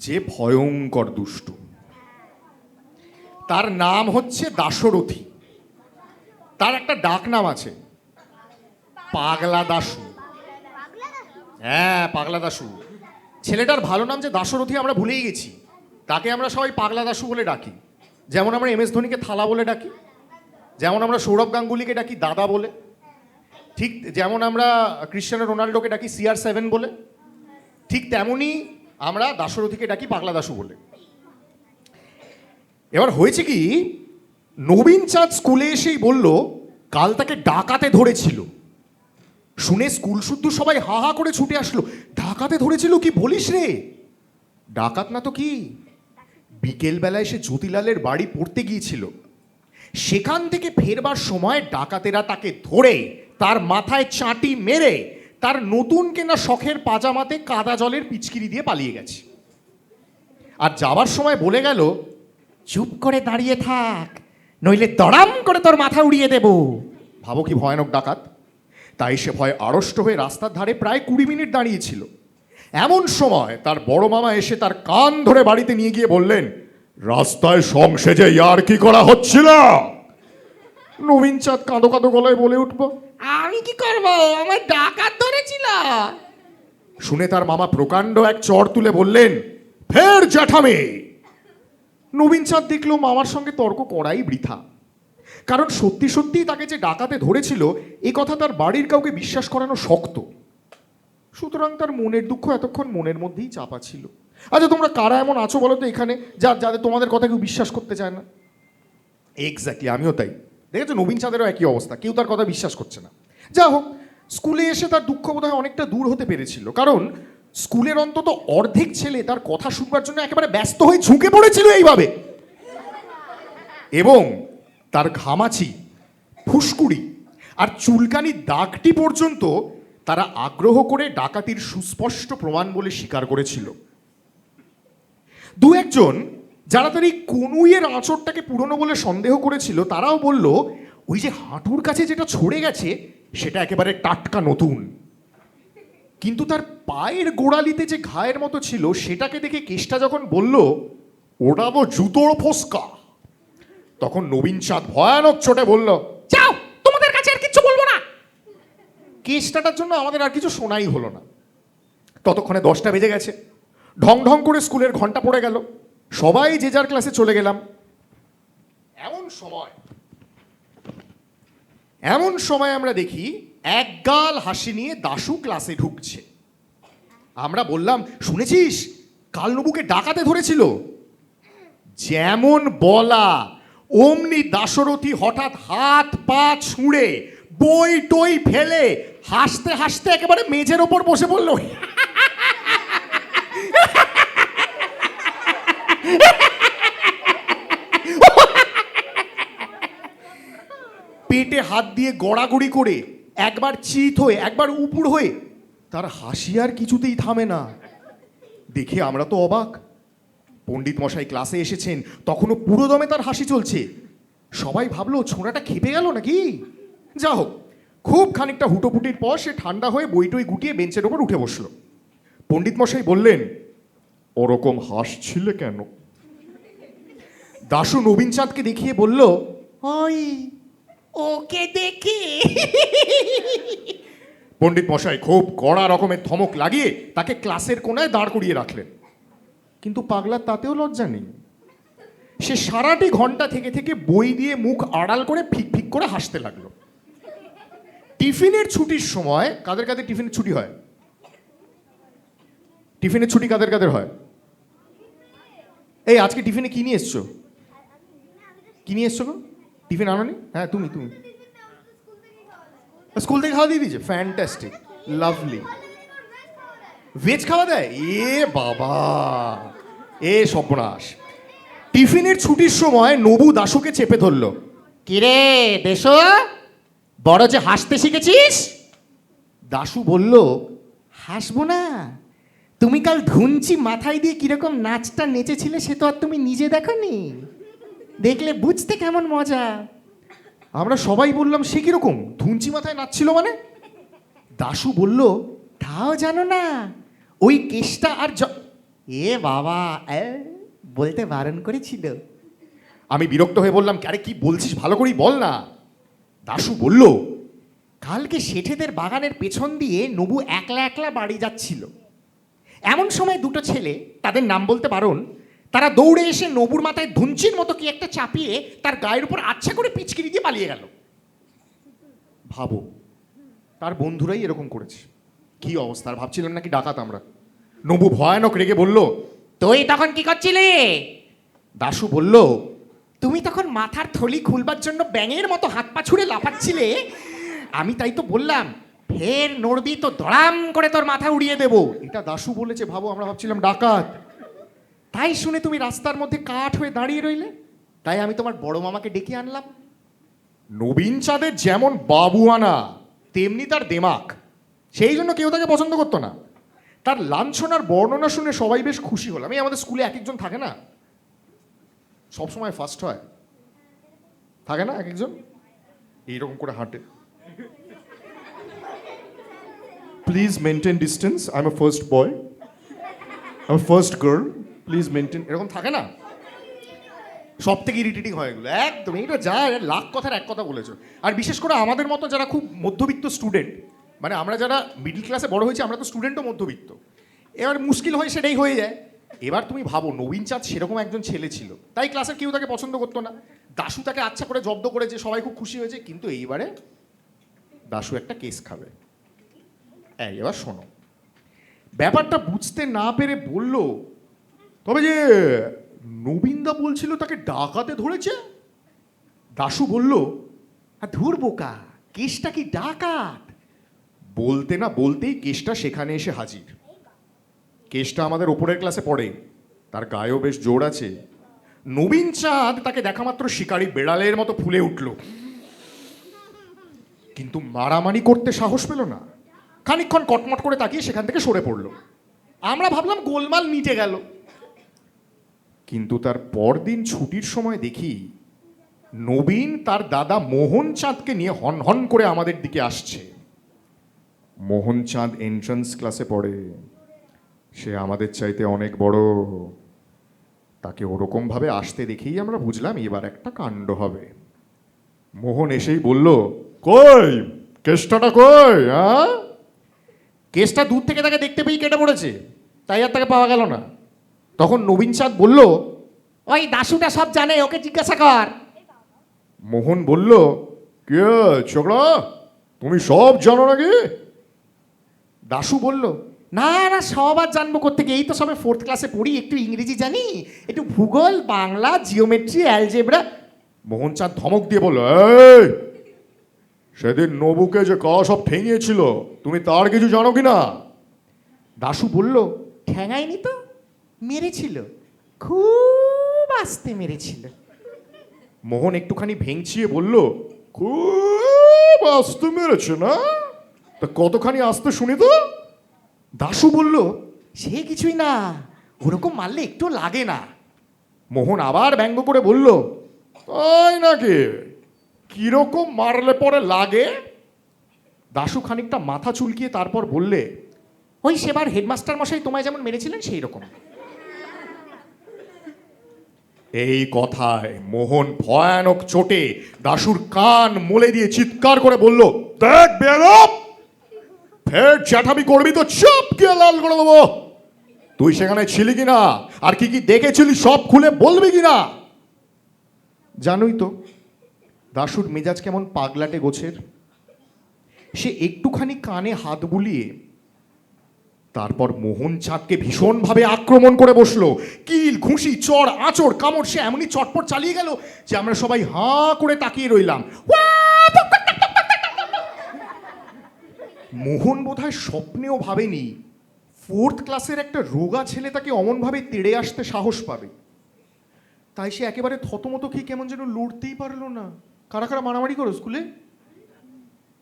যে ভয়ঙ্কর দুষ্টু। তার নাম হচ্ছে দাশরথী। তার একটা ডাক নাম আছে, পাগলা দাশু। হ্যাঁ, পাগলা দাশু। ছেলেটার ভালো নাম যে দাশরথী আমরা ভুলেই গেছি, তাকে আমরা সবাই পাগলা দাশু বলে ডাকি। যেমন আমরা MS ধোনিকে থালা বলে ডাকি, যেমন আমরা সৌরভ গাঙ্গুলিকে ডাকি দাদা বলে, ঠিক যেমন আমরা ক্রিশ্চিয়ানো রোনাল্ডোকে ডাকি CR7 বলে, ঠিক তেমনই আমরা দাশরথীকে ডাকি পাগলা দাশু বলে। এবার হয়েছে কি, নবীন চাঁদ স্কুলে এসেই বলল কাল তাকে ডাকাতে ধরেছিল। শুনে স্কুল শুদ্ধ সবাই হা হা করে ছুটে আসলো। ডাকাতে ধরেছিল কি বলিস রে? ডাকাত না তো কি, বিকেলবেলায় সে জ্যোতিলালের বাড়ি পড়তে গিয়েছিল। সেখান থেকে ফেরবার সময় ডাকাতেরা তাকে ধরে তার মাথায় চাটি মেরে তার নতুন কেনা শখের পাজামাতে কাদা জলের পিচকিরি দিয়ে পালিয়ে গেছে। আর যাবার সময় বলে গেল, চুপ করে দাঁড়িয়ে থাক, নইলে দড়াম করে তোর মাথা উড়িয়ে দেব। ভাবো কি ভয়ানক ডাকাত। তাই সে ভয়ে আড়ষ্ট হয়ে রাস্তার ধারে প্রায় 20 মিনিট দাঁড়িয়েছিল। এমন সময় তার বড় মামা এসে তার কান ধরে বাড়িতে নিয়ে গিয়ে বললেন, রাস্তায় সংসেজে ইয়ার কি করা হচ্ছিল? নবীন চাঁদ কাঁদো কাঁদো গলায় বলে উঠবো, আমি কি করবো, আমার ডাকাত ধরেছিল। শুনে তার মামা প্রকাণ্ড এক চড় তুলে বললেন, ফের জ্যাঠামি। নবীন চাঁদ দেখলো মামার সঙ্গে তর্ক করাই বৃথা, কারণ সত্যি সত্যিই তাকে যে ডাকাতে ধরেছিল এ কথা তার বাড়ির কাউকে বিশ্বাস করানো শক্ত। সুতরাং তার মনের দুঃখ এতক্ষণ মনের মধ্যেই চাপা ছিল। আচ্ছা তোমরা কারা এমন আছো বলো তো এখানে যাদের তোমাদের কথা কেউ বিশ্বাস করতে চায় না? এক্স্যাক্টলি, আমিও তাই। দেখেছো, নবীন চাঁদেরও একই অবস্থা, কেউ তার কথা বিশ্বাস করছে না। যা হোক, স্কুলে এসে তার দুঃখ বোধহয় অনেকটা দূর হতে পেরেছিল, কারণ স্কুলের অন্তত অর্ধেক ছেলে তার কথা শুনবার জন্য একেবারে ব্যস্ত হয়ে ঝুঁকে পড়েছিল এইভাবে, এবং তার ঘামাচি, ফুসকুড়ি আর চুলকানির দাগটি পর্যন্ত তারা আগ্রহ করে ডাকাতির সুস্পষ্ট প্রমাণ বলে স্বীকার করেছিল। দু একজন যারা তার এই কনুইয়ের আঁচড়টাকে পুরনো বলে সন্দেহ করেছিল, তারাও বলল ওই যে হাঁটুর কাছে যেটা ছড়ে গেছে সেটা একেবারে টাটকা নতুন। কিন্তু তার পায়ের গোড়ালিতে যে ঘায়ের মতো ছিল সেটাকে দেখে কেষ্টা যখন বলল, ওটা তো জুতোর ফোসকা। তখন নবীন চাঁদ ভয়ানক চোটে বলল, যাও, তোমাদের কাছে আর কিছু বলবো না। কেসটার জন্য আমাদের আর কিছু শোনাই হলো না। ততক্ষণে 10টা বেজে গেছে। ঢং ঢং করে স্কুলের ঘন্টা পড়ে গেল। সবাই যে যার ক্লাসে চলে গেলাম। এমন সময় আমরা দেখি একগাল হাসি নিয়ে দাশু ক্লাসে ঢুকছে। আমরা বললাম, শুনেছিস কাল নবুকে ডাকাতে ধরেছিল? যেমন বলা অমনি দাশরথী হঠাৎ হাত পা ছুঁড়ে বই টই ফেলে হাসতে হাসতে একেবারে মেঝের ওপর বসে পড়ল। পেটে হাত দিয়ে গড়াগড়ি করে একবার চিত হয়ে একবার উপুড় হয়ে তার হাসি আর কিছুতেই থামে না। দেখে আমরা তো অবাক। পণ্ডিত মশাই ক্লাসে এসেছেন, তখনও পুরো দমে তার হাসি চলছে। সবাই ভাবলো ছোঁড়াটা খেপে গেল নাকি। যা হোক, খুব খানিকটা হুটোপুটির পর সে ঠান্ডা হয়ে বইটই গুটিয়ে বেঞ্চের ওপর উঠে বসলো। পণ্ডিত মশাই বললেন, ওরকম হাসছিলে কেন? দাশু নবীন চাঁদকে দেখিয়ে বলল, ওই ওকে দেখে। পণ্ডিত মশাই খুব কড়া রকমের ধমক লাগিয়ে তাকে ক্লাসের কোনায় দাঁড় করিয়ে রাখলেন। কিন্তু পাগলার তাতেও লজ্জা নেই। সে সারাটি ঘন্টা থেকে থেকে বই দিয়ে মুখ আড়াল করে ফিক ফিক করে হাসতে লাগলো। টিফিনের ছুটির সময় কাদের কাদের টিফিনের ছুটি হয়? টিফিনের ছুটি কাদের কাদের হয়? এই আজকে টিফিনে কি নিয়ে এসছো? কি নিয়ে এসছো গো? টিফিন আনোনি? হ্যাঁ, তুমি স্কুল থেকে খাওয়া দিয়ে দিয়েছে? Fantastic, lovely. ভেজ খাওয়া দেয়? এ বাবা, এ সর্বনাশ। টিফিনের ছুটির সময় নবু দাশুকে চেপে ধরলো। কিরে দেশো, বড় যে হাসতে শিখেছিস? দাশু বলল, হাসবো না? তুমি কাল ধুনচি মাথায় দিয়ে কিরকম নাচটা নেচেছিলে সে তো আর তুমি নিজে দেখোনি? দেখলে বুঝতে কেমন মজা। আমরা সবাই বললাম, সে কিরকম ধুনচি মাথায় নাচছিল মানে? দাশু বলল, তাও জানো না? ওই কেসটা আর এ বাবা, বলতে বারণ করেছিল। আমি বিরক্ত হয়ে বললাম, আরে কি বলছিস ভালো করেই বল না। দাশু বলল, কালকে শেঠেদের বাগানের পেছন দিয়ে নবু একলা একলা বাড়ি যাচ্ছিল। এমন সময় দুটো ছেলে, তাদের নাম বলতে বারণ, তারা দৌড়ে এসে নবুর মাথায় ধুনচির মতো কি একটা চাপিয়ে তার গায়ের উপর আচ্ছা করে পিচকিরি দিয়ে পালিয়ে গেল। ভাবো, তার বন্ধুরাই এরকম করেছে। কি অবস্থা! আর ভাবছিলেন নাকি ডাকাত আমরা? নবু ভয়ানক রেগে বলল, তুই তখন কি করছিলি? দাশু বলল, তুমি তখন মাথার থলি খুলবার জন্য ব্যাঙের মতো হাত পা ছুড়ে লাফাচ্ছিলে। আমি তাই তো বললাম, ফের নড়বি তো ধড়াম করে তোর মাথা উড়িয়ে দেব। এটা দাশু বলেছে। ভাবো, আমরা ভাবছিলাম ডাকাত। তাই শুনে তুমি রাস্তার মধ্যে কাঠ হয়ে দাঁড়িয়ে রইলে। তাই আমি তোমার বড় মামাকে ডেকে আনলাম। নবীন চাঁদের যেমন বাবুয়ানা তেমনি তার দেমাক। সেই জন্য কেউ তাকে পছন্দ করতো না। তার লাঞ্ছনার বর্ণনা শুনে সবাই বেশ খুশি হলাম। এই আমাদের স্কুলে এক একজন থাকে না, সবসময় ফার্স্ট হয়, থাকে না এক একজন, এইরকম করে হাঁটে, please maintain distance, I am a first boy, I am first girl, please maintain, এরকম থাকে না? সব থেকে ইরিটেটিং হয় এগুলো একদম। এইটা যা লাখ কথার এক কথা বলেছো। আর বিশেষ করে আমাদের মতো যারা খুব মধ্যবিত্ত স্টুডেন্ট, মানে আমরা যারা মিডল ক্লাসে বড় হয়েছি, আমরা তো স্টুডেন্টও মধ্যবিত্ত, এবার মুশকিল হয় সেটাই হয়ে যায়। এবার তুমি ভাবো, নবীন চাঁদ সেরকম একজন ছেলে ছিল, তাই ক্লাসের কেউ তাকে পছন্দ করতো না। দাশু তাকে আচ্ছা করে জব্দ করেছে, সবাই খুব খুশি হয়েছে। কিন্তু এইবারে দাশু একটা কেস খাবে। এবার শোনো, ব্যাপারটা বুঝতে না পেরে বলল, তবে যে নবীনদা বলছিল তাকে ডাকাতে ধরেছে। দাশু বলল, ধুর বোকা, কেসটা কি ডাকাত? বলতে না বলতেই কেসটা সেখানে এসে হাজির। কেসটা আমাদের ওপরের ক্লাসে পড়ে, তার গায়েও বেশ জোর আছে। নবীন চাঁদ তাকে দেখা মাত্র শিকারী বেড়ালের মতো ফুলে উঠল, কিন্তু মারামারি করতে সাহস পেল না। খানিকক্ষণ কটমট করে তাকিয়ে সেখান থেকে সরে পড়ল। আমরা ভাবলাম গোলমাল মিটে গেল। কিন্তু তার পরদিন ছুটির সময় দেখি নবীন তার দাদা মোহন চাঁদকে নিয়ে হন হন করে আমাদের দিকে আসছে। মোহন চাঁদ এন্ট্রান্স ক্লাসে পড়ে, সে আমাদের চাইতে অনেক বড়। তাকে ওরকমভাবে আসতে দেখেই আমরা বুঝলাম এবার একটা কাণ্ড হবে। মোহন এসেই বলল, কই কেষ্টাটা কই? হ্যাঁ, কেসটা দূর থেকে তাকে দেখতে পেয়ে কেটে পড়েছে, তাই আর তাকে পাওয়া গেল না। তখন নবীন চাঁদ বলল, ওই দাশুটা সব জানে, ওকে জিজ্ঞাসা কর। মোহন বলল, কে ছোকরা, তুমি সব জানো নাকি? দাশু বলল, না না, সব আর জানবো কোত্থেকে, এই তো সবে 4th ক্লাসে পড়ি, একটু ইংরেজি জানি, একটু ভূগোল, বাংলা, জিওমেট্রি, অ্যালজেব্রা। মোহন চাঁদ ধমক দিয়ে বলল, এই সেদিন নবুকে যে কা সব ঠেঙিয়েছিল, তুমি তার কিছু জানো কি না? দাশু বলল, ঠেঙায়নি তো, মেরেছিল, খুব আস্তে মেরেছিল। মোহন একটুখানি ভেঙচিয়ে বলল, খুব আস্তে মেরেছে না? তা কতখানি আস্তে শুনি তো? দাশু বলল, সে কিছুই না, ওরকম মারলে একটু লাগে না। মোহন আবার ব্যঙ্গ করে বলল, তাই নাকি? কিরকম মারলে পরে লাগে? দাশু খানিকটা মাথা চুলকিয়ে তারপর বললে, ওই সেবার হেডমাস্টার মশাই তোমায় যেমন মেরেছিলেন সেই রকম। এই কথায় মোহন ভয়ানক চোটে দাশুর কান মলে দিয়ে চিৎকার করে বলল, দেখ বেয়াদব, ফের চ্যাঠামি করবি তো চাপকে লাল করে দেবো। তুই সেখানে ছিলি কিনা, আর কি কি দেখেছিলি সব খুলে বলবি কিনা? জানোই তো দাশুর মেজাজ কেমন পাগলাটে গোছের। সে একটুখানি কানে হাত বুলিয়ে তারপর মোহন চাঁদকে ভীষণভাবে আক্রমণ করে বসলো। কিল, ঘুষি, চড়, আঁচড়, কামড়, সে এমনই চটপট চালিয়ে গেল যে আমরা সবাই হাঁ করে তাকিয়ে রইলাম। মোহন বোধহয় স্বপ্নেও ভাবেনি 4th ক্লাসের একটা রোগা ছেলে তাকে অমনভাবে তেড়ে আসতে সাহস পাবে। তাই সে একেবারে থতমত খেয়ে কেমন যেন লড়তেই পারলো না। কারা কারা মারামারি করো স্কুলে?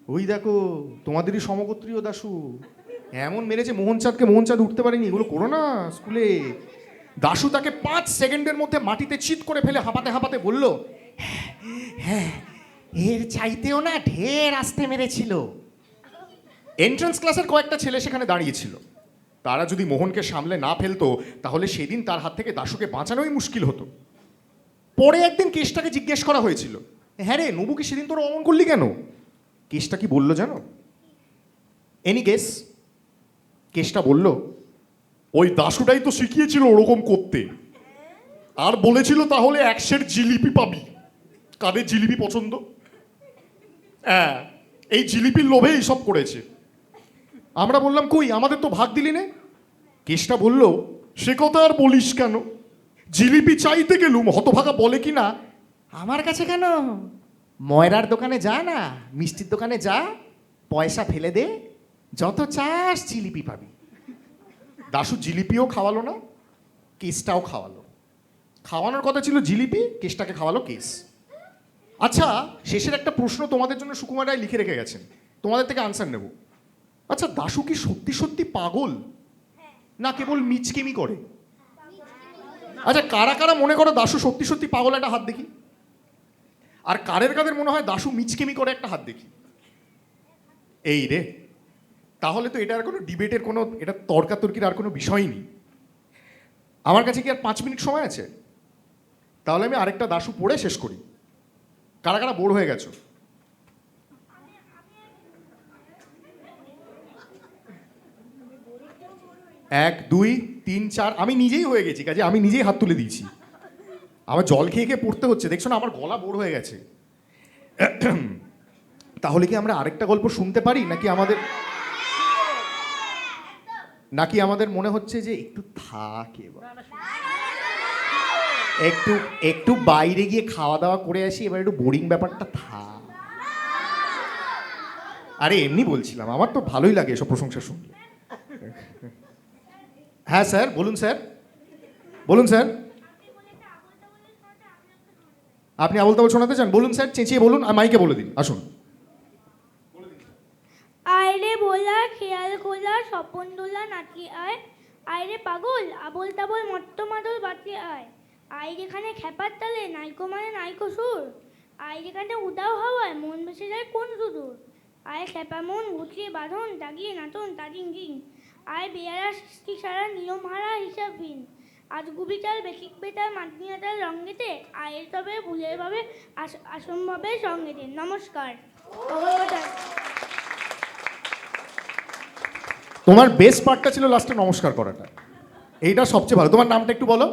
ওই দেখো তোমাদেরই সমগোত্রীয় দাশু এমন মেরেছে মোহনচাঁদকে, মোহনচাঁদ উঠতে পারেনি। এগুলো করো না স্কুলে। দাশু তাকে 5 সেকেন্ডের মধ্যে মাটিতে চিৎ করে ফেলে হাঁপাতে হাঁপাতে বলল, হ্যাঁ, এর চাইতেও না ঢের আস্তে মেরেছিল। এন্ট্রান্স ক্লাসের কয়েকটা ছেলে সেখানে দাঁড়িয়েছিল। তারা যদি মোহনকে সামলে না ফেলতো তাহলে সেদিন তার হাত থেকে দাশুকে বাঁচানোই মুশকিল হতো। পরে একদিন কেষ্টাকে জিজ্ঞেস করা হয়েছিল, হ্যাঁ রে নবুকে সেদিন তোরা অমন করলি কেন? কেষ্টা কি বললো জানো? Any guess? কেষ্টা বলল, ওই দাশুটাই তো শিখিয়েছিল ওরকম করতে, আর বলেছিল তাহলে 1 সের জিলিপি পাবি। কাদের জিলিপি পছন্দ? হ্যাঁ, এই জিলিপির লোভে এইসব করেছে। আমরা বললাম, কই আমাদের তো ভাগ দিলি নে? কেষ্টা বলল, সে কথা আর বলিস কেন, জিলিপি চাইতে গেলুম, হতভাগা বলে কি না, আমার কাছে কেন, ময়রার দোকানে যা না, মিষ্টির দোকানে যা, পয়সা ফেলে দে, যত চাস জিলিপি পাবি। দাশু জিলিপিও খাওয়ালো না, কেসটাও খাওয়ালো। খাওয়ানোর কথা ছিল জিলিপি, কেসটাকে খাওয়ালো কেস। আচ্ছা, শেষের একটা প্রশ্ন তোমাদের জন্য সুকুমার রায় লিখে রেখে গেছেন, তোমাদের থেকে আনসার নেব। আচ্ছা, দাশু কি সত্যি সত্যি পাগল, না কেবল মিচকেমি করে? আচ্ছা, কারা কারা মনে করো দাশু সত্যি সত্যি পাগল, একটা হাত দেখি। আর কাদের কাদের মনে হয় দাশু মিচকেমি করে, একটা হাত দেখি। এই রে, তাহলে তো এটা আর কোনো ডিবেটের কোনো, এটা তর্কাতর্কির আর কোনো বিষয়ই নেই। আমার কাছে কি আর 5 মিনিট সময় আছে? তাহলে আমি আরেকটা দাশু পড়ে শেষ করি। কারা কারা বোর হয়ে গেছো? এক, 2, 3, 4, আমি নিজেই হয়ে গেছি, কাজে আমি নিজেই হাত তুলে দিয়েছি। আমার জল খেয়ে খেয়ে পড়তে হচ্ছে, দেখছো না আমার গলা বোর হয়ে গেছে। তাহলে কি আমরা আরেকটা গল্প শুনতে পারি, নাকি আমাদের মনে হচ্ছে যে একটু থাকে, একটু বাইরে গিয়ে খাওয়া দাওয়া করে আসি, এবার একটু বোরিং ব্যাপারটা থাক। আরে এমনি বলছিলাম, আমার তো ভালোই লাগে এসব প্রশংসা শুনলে। হ্যাঁ স্যার, বলুন স্যার, বলুন স্যার। আপনি আবল তাবল শোনাতে চান? বলুন স্যার, চেঁচিয়ে বলুন, আর মাইকে বলে দিন, আসুন। আয়রে ভোলা খেয়াল খোলা স্বপন দোলা নাচি আয়, আয়রে পাগল আবল তাবল মট্ট মাদল বাঁচি আয়, আয় যেখানে খ্যাপার তালে নাইকো মানে নাইকো সুর, আয় যেখানে উদাও হাওয়ায় মন ভেসে যায় কোন সুদূর, আয় খ্যাপা মন গুছিয়ে বাঁধন দাগিয়ে নাটন তাজিং জিং, আয় বেয়ারা সৃষ্টি সারা নিয়ম হারা হিসাবহীন, আজ গুবিটার বেকিক বেটার মাতনিয়াটার রঙ্গেতে আয়ের তবে ভুলের ভাবে আসম্ভবের সঙ্গেতে। নমস্কার। তোমার বেস্ট পার্টটা ছিল লাস্টে নমস্কার করাটা, এইটা সবচেয়ে ভালো। তোমার নামটা একটু বলো।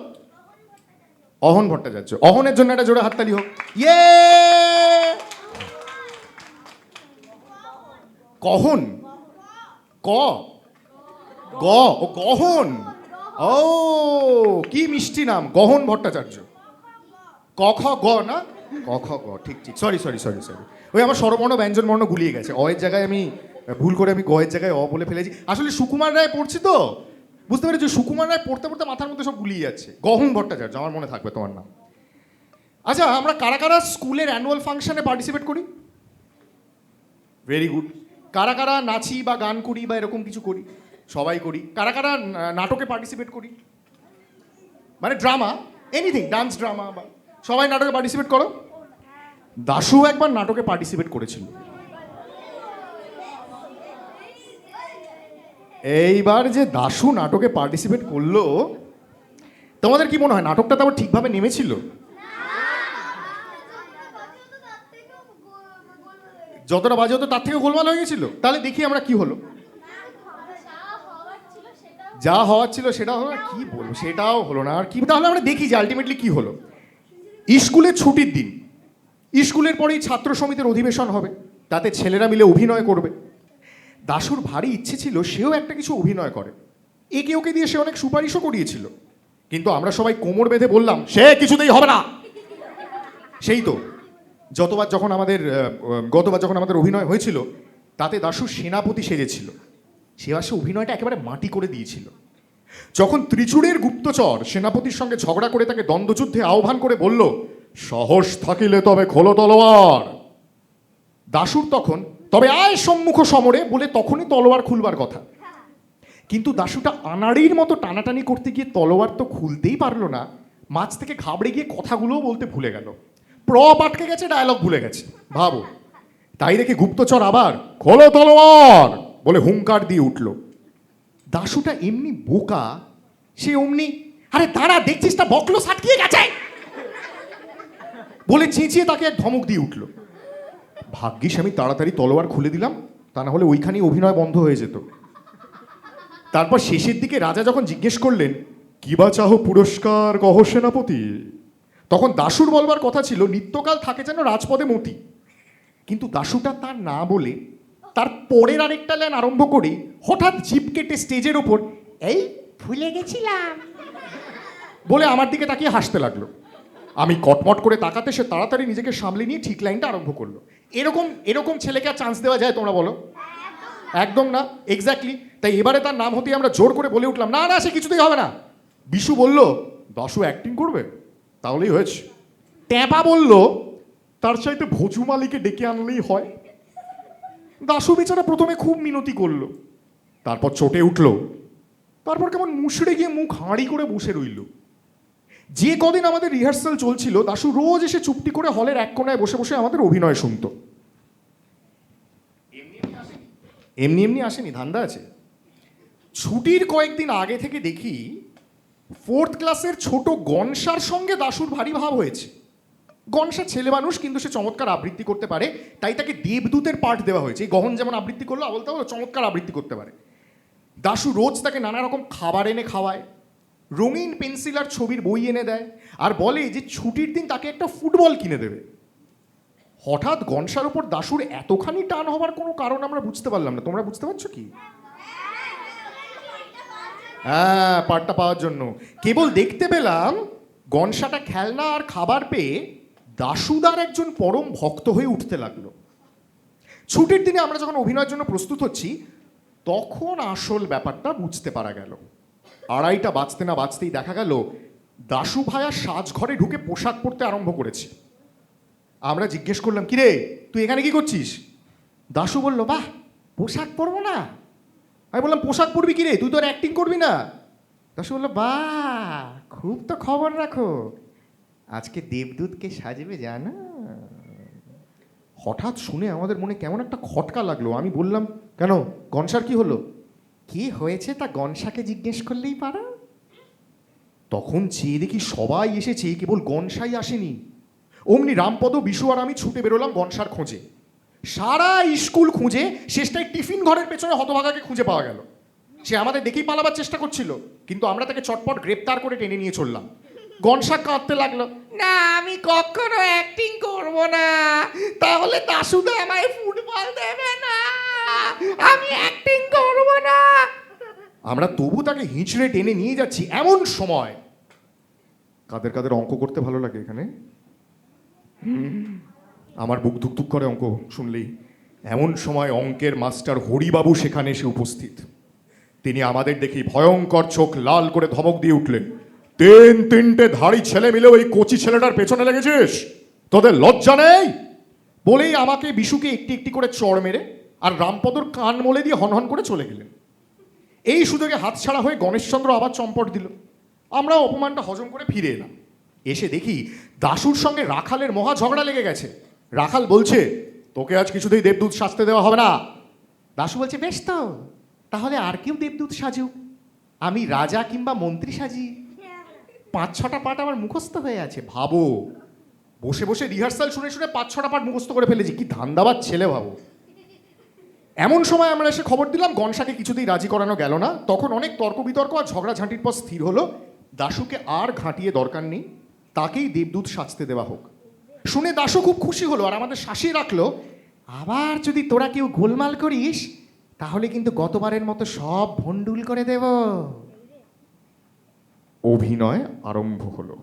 অহন ভট্টাচার্য। অহনের জন্য একটা জোরে হাততালি হোক। ইয়ে কহন, ক গ ও গহন, ও কি মিষ্টি নাম, গহন ভট্টাচার্য। ক খ গ না, ক খ গ, ঠিক ঠিক, সরি সরি সরি সরি, ওই আমার স্বরবর্ণ ব্যঞ্জন বর্ণ গুলিয়ে গেছে। অয়ের জায়গায় আমি ভুল করে আমি গয়ের জায়গায় অ বলে ফেলেছি। আসলে সুকুমার রায় পড়ছি তো, বুঝতে পেরেছি, সুকুমার রায় পড়তে পড়তে মাথার মধ্যে সব গুলিয়ে যাচ্ছে। গহন ভট্টাচার্য, আমার মনে থাকবে তোমার নাম। আচ্ছা, আমরা কারা কারা স্কুলের অ্যানুয়াল ফাংশনে পার্টিসিপেট করি? Very good. কারা কারা নাচি বা গান করি বা এরকম কিছু করি? সবাই করি। কারা কারা নাটকে পার্টিসিপেট করি, মানে ড্রামা, এনিথিং, ডান্স ড্রামা বা, সবাই নাটকে পার্টিসিপেট করো? দাশু একবার নাটকে পার্টিসিপেট করেছিল। এইবার যে দাশু নাটকে পার্টিসিপেট করলো, তোমাদের কি মনে হয় নাটকটা তো আবার ঠিকভাবে নেমেছিল? যতটা বাজে হতো তার থেকে গোলমাল হয়ে গেছিল। তাহলে দেখি আমরা কি হলো। যা হওয়ার ছিল সেটা হলো না, কি বলবো, সেটাও হলো না। আর কি, তাহলে আমরা দেখি যে আলটিমেটলি কি হলো। স্কুলের ছুটির দিন, স্কুলের পরেই ছাত্র সমিতির অধিবেশন হবে, তাতে ছেলেরা মিলে অভিনয় করবে। দাশুর ভারী ইচ্ছে ছিল সেও একটা কিছু অভিনয় করে। একে ওকে দিয়ে সে অনেক সুপারিশও করিয়েছিল, কিন্তু আমরা সবাই কোমর বেঁধে বললাম সে কিছুতেই হবে না। সেই তো গতবার যখন আমাদের অভিনয় হয়েছিল, তাতে দাশু সেনাপতি সেজেছিল। সে অভিনয়টা একেবারে মাটি করে দিয়েছিল। যখন ত্রিচুড়ের গুপ্তচর সেনাপতির সঙ্গে ঝগড়া করে তাকে দ্বন্দ্বযুদ্ধে আহ্বান করে বলল, সাহস থাকিলে তবে খোলো তলোয়ার, দাশুর তখন তবে আয় সম্মুখ সমরে বলে তখনই তলোয়ার খুলবার কথা। কিন্তু দাশুটা আনাড়ির মতো টানাটানি করতে গিয়ে তলোয়ার তো খুলতেই পারলো না, মাঝ থেকে ঘাবড়ে গিয়ে কথাগুলোও বলতে ভুলে গেল। প্রপ আটকে গেছে, ডায়লগ ভুলে গেছে, ভাবো। তাই দেখে গুপ্তচর আবার খোলো তলোয়ার বলে হুঙ্কার দিয়ে উঠল। দাশুটা এমনি বোকা, সে অমনি আরে দাঁড়া দেখছিস তা বকলো সাটকিয়ে গেছে বলে চেঁচিয়ে তাকে এক ধমক দিয়ে উঠল। ভাগ্যিস আমি তাড়াতাড়ি তলোয়ার খুলে দিলাম, তা না হলে ওইখানেই অভিনয় বন্ধ হয়ে যেত। তারপর শেষের দিকে রাজা যখন জিজ্ঞেস করলেন, কি বা চাহ পুরস্কার কহ সেনাপতি, তখন দাশুর বলবার কথা ছিল নিত্যকাল থাকে যেন রাজপদে মতি। কিন্তু দাশুটা তার না বলে তার পরের আরেকটা লাইন আরম্ভ করে হঠাৎ জিপ কেটে স্টেজের ওপর এই ভুলে গেছিলাম বলে আমার দিকে তাকিয়ে হাসতে লাগলো। আমি কটমট করে তাকাতে সে তাড়াতাড়ি নিজেকে সামলে নিয়ে ঠিক লাইনটা আরম্ভ করলো। এরকম ছেলেকে আর চান্স দেওয়া যায় তোমরা বলো? একদম না, এক্স্যাক্টলি। তাই এবারে তার নাম হতেই আমরা জোর করে বলে উঠলাম, না না সে কিছুতেই হবে না। বিশু বলল, দাশু অ্যাক্টিং করবে, তাহলেই হয়েছে। ট্যাপা বলল, তার চাইতে ভজু মালিকে ডেকে আনলেই হয়। দাশু বেচারা প্রথমে খুব মিনতি করলো, তারপর চটে উঠল, তারপর কেমন মুষড়ে গিয়ে মুখ হাঁড়ি করে বসে রইল। যে কদিন আমাদের রিহার্সাল চলছিল, দাশু রোজ এসে চুপটি করে হলের এক কোনায় বসে বসে আমাদের অভিনয় শুনতো। এমনি এমনি আসেনি, ধান্দা আছে। ছুটির কয়েকদিন আগে থেকে দেখি 4th ক্লাসের ছোট গনসার সঙ্গে দাশুর ভারী ভাব হয়েছে। গনসা ছেলে মানুষ, কিন্তু সে চমৎকার আবৃত্তি করতে পারে, তাই তাকে দেবদূতের পাঠ দেওয়া হয়েছে। এই গহন যেমন আবৃত্তি করলো, বলতে হলো চমৎকার আবৃত্তি করতে পারে। দাশু রোজ তাকে নানা রকম খাবার এনে খাওয়ায়, রঙিন পেন্সিল আর ছবির বই এনে দেয়, আর বলে যে ছুটির দিন তাকে একটা ফুটবল কিনে দেবে। হঠাৎ গনসার উপর দাশুর এতখানি টান হবার কোনো কারণ আমরা বুঝতে পারলাম না। তোমরা বুঝতে পারছো কি? হ্যাঁ, পাঠটা পাওয়ার জন্য। কেবল দেখতে পেলাম গনসাটা খেলনা আর খাবার পেয়ে দাশুদার একজন পরম ভক্ত হয়ে উঠতে লাগলো। ছুটির দিনে আমরা যখন অভিনয়ের জন্য প্রস্তুত হচ্ছি, তখন আসল ব্যাপারটা বুঝতে পারা গেল। 2:30 বাজতে না বাজতেই দেখা গেল দাশু ভায়া সাজঘরে ঢুকে পোশাক পরতে আরম্ভ করেছে। আমরা জিজ্ঞেস করলাম, কিরে তুই এখানে কি করছিস? দাশু বলল, বাহ, পোশাক পরবো না? আমি বললাম, পোশাক পরবি কিরে, তুই তো আর অ্যাক্টিং করবি না। দাশু বলল, বাহ, খুব তো খবর রাখো, আজকে দেবদূতকে সাজবে জানো? হঠাৎ শুনে আমাদের মনে কেমন একটা খটকা লাগলো। আমি বললাম, কেন, গনসার কি হলো? কি হয়েছে তা গনসাকে জিজ্ঞেস করলেই পারো। তখন চেয়ে দেখি সবাই এসেছে, কেবল গনসাই আসেনি। অমনি রামপদ, বিশু আর আমি ছুটে বেরোলাম গনসার খোঁজে। সারা স্কুল খুঁজে শেষটায় টিফিন ঘরের পেছনে হতভাগাকে খুঁজে পাওয়া গেল। সে আমাদের দেখেই পালাবার চেষ্টা করছিল, কিন্তু আমরা তাকে চটপট গ্রেপ্তার করে টেনে নিয়ে চললাম। গনসা কাঁদতে লাগলো, না আমি কখনো অ্যাক্টিং করব না, তাহলে দাশুদা আমায় ফুটবল দেবে না, আমি অ্যাক্টিং করব না। আমরা তবু তাকে হিঁচড়ে টেনে নিয়ে যাচ্ছি। এমন সময়, কাদের কাদের অঙ্ক করতে ভালো লাগে এখানে? আমার বুক ধুকধুক করে অঙ্ক শুনলেই। এমন সময় অঙ্কের মাস্টার হরিবাবু সেখানে এসে উপস্থিত। তিনি আমাদের দেখি ভয়ঙ্কর চোখ লাল করে ধমক দিয়ে উঠলেন, তিনটে ধাড়ি ছেলে মিলে ওই কচি ছেলেটার পেছনে লেগেছিস, তোদের লজ্জা নেই? বলেই আমাকে, বিশুকে একটি একটি করে চড় মেরে আর রামপদর কান মলে দিয়ে হনহন করে চলে গেলেন। এই সুযোগে হাতছাড়া হয়ে গণেশচন্দ্র আবার চম্পট দিল। আমরা অপমানটা হজম করে ফিরে এলাম। এসে দেখি দাশুর সঙ্গে রাখালের মহা ঝগড়া লেগে গেছে। রাখাল বলছে, তোকে আজ কিছুতেই দেবদূত সাজতে দেওয়া হবে না। দাশু বলছে, বেশ তো, তাহলে আর কেউ দেবদূত সাজুক, আমি রাজা কিংবা মন্ত্রী সাজি। 5-6টা পাঠ আমার মুখস্থ হয়ে আছে। ভাবো, বসে বসে রিহার্সাল শুনে শুনে 5-6টা পাঠ মুখস্থ করে ফেলেছি। কি ধান্দাবাজ ছেলে ভাবো। এমন সময় আমরা এসে খবর দিলাম গনসাকে কিছুতেই রাজি করানো গেল না। তখন অনেক তর্ক বিতর্ক আর ঝগড়াঝাঁটির পর স্থির হলো দাশুকে আর ঘাঁটিয়ে দরকার নেই, তাকেই দেবদূত সাজতে দেওয়া হোক। শুনে দাশু খুব খুশি হলো আর আমাদের শাসিয়ে রাখলো, আবার যদি তোরা কেউ গোলমাল করিস তাহলে কিন্তু গতবারের মতো সব ভণ্ডুল করে দেব। অভিনয় আরম্ভ হলো।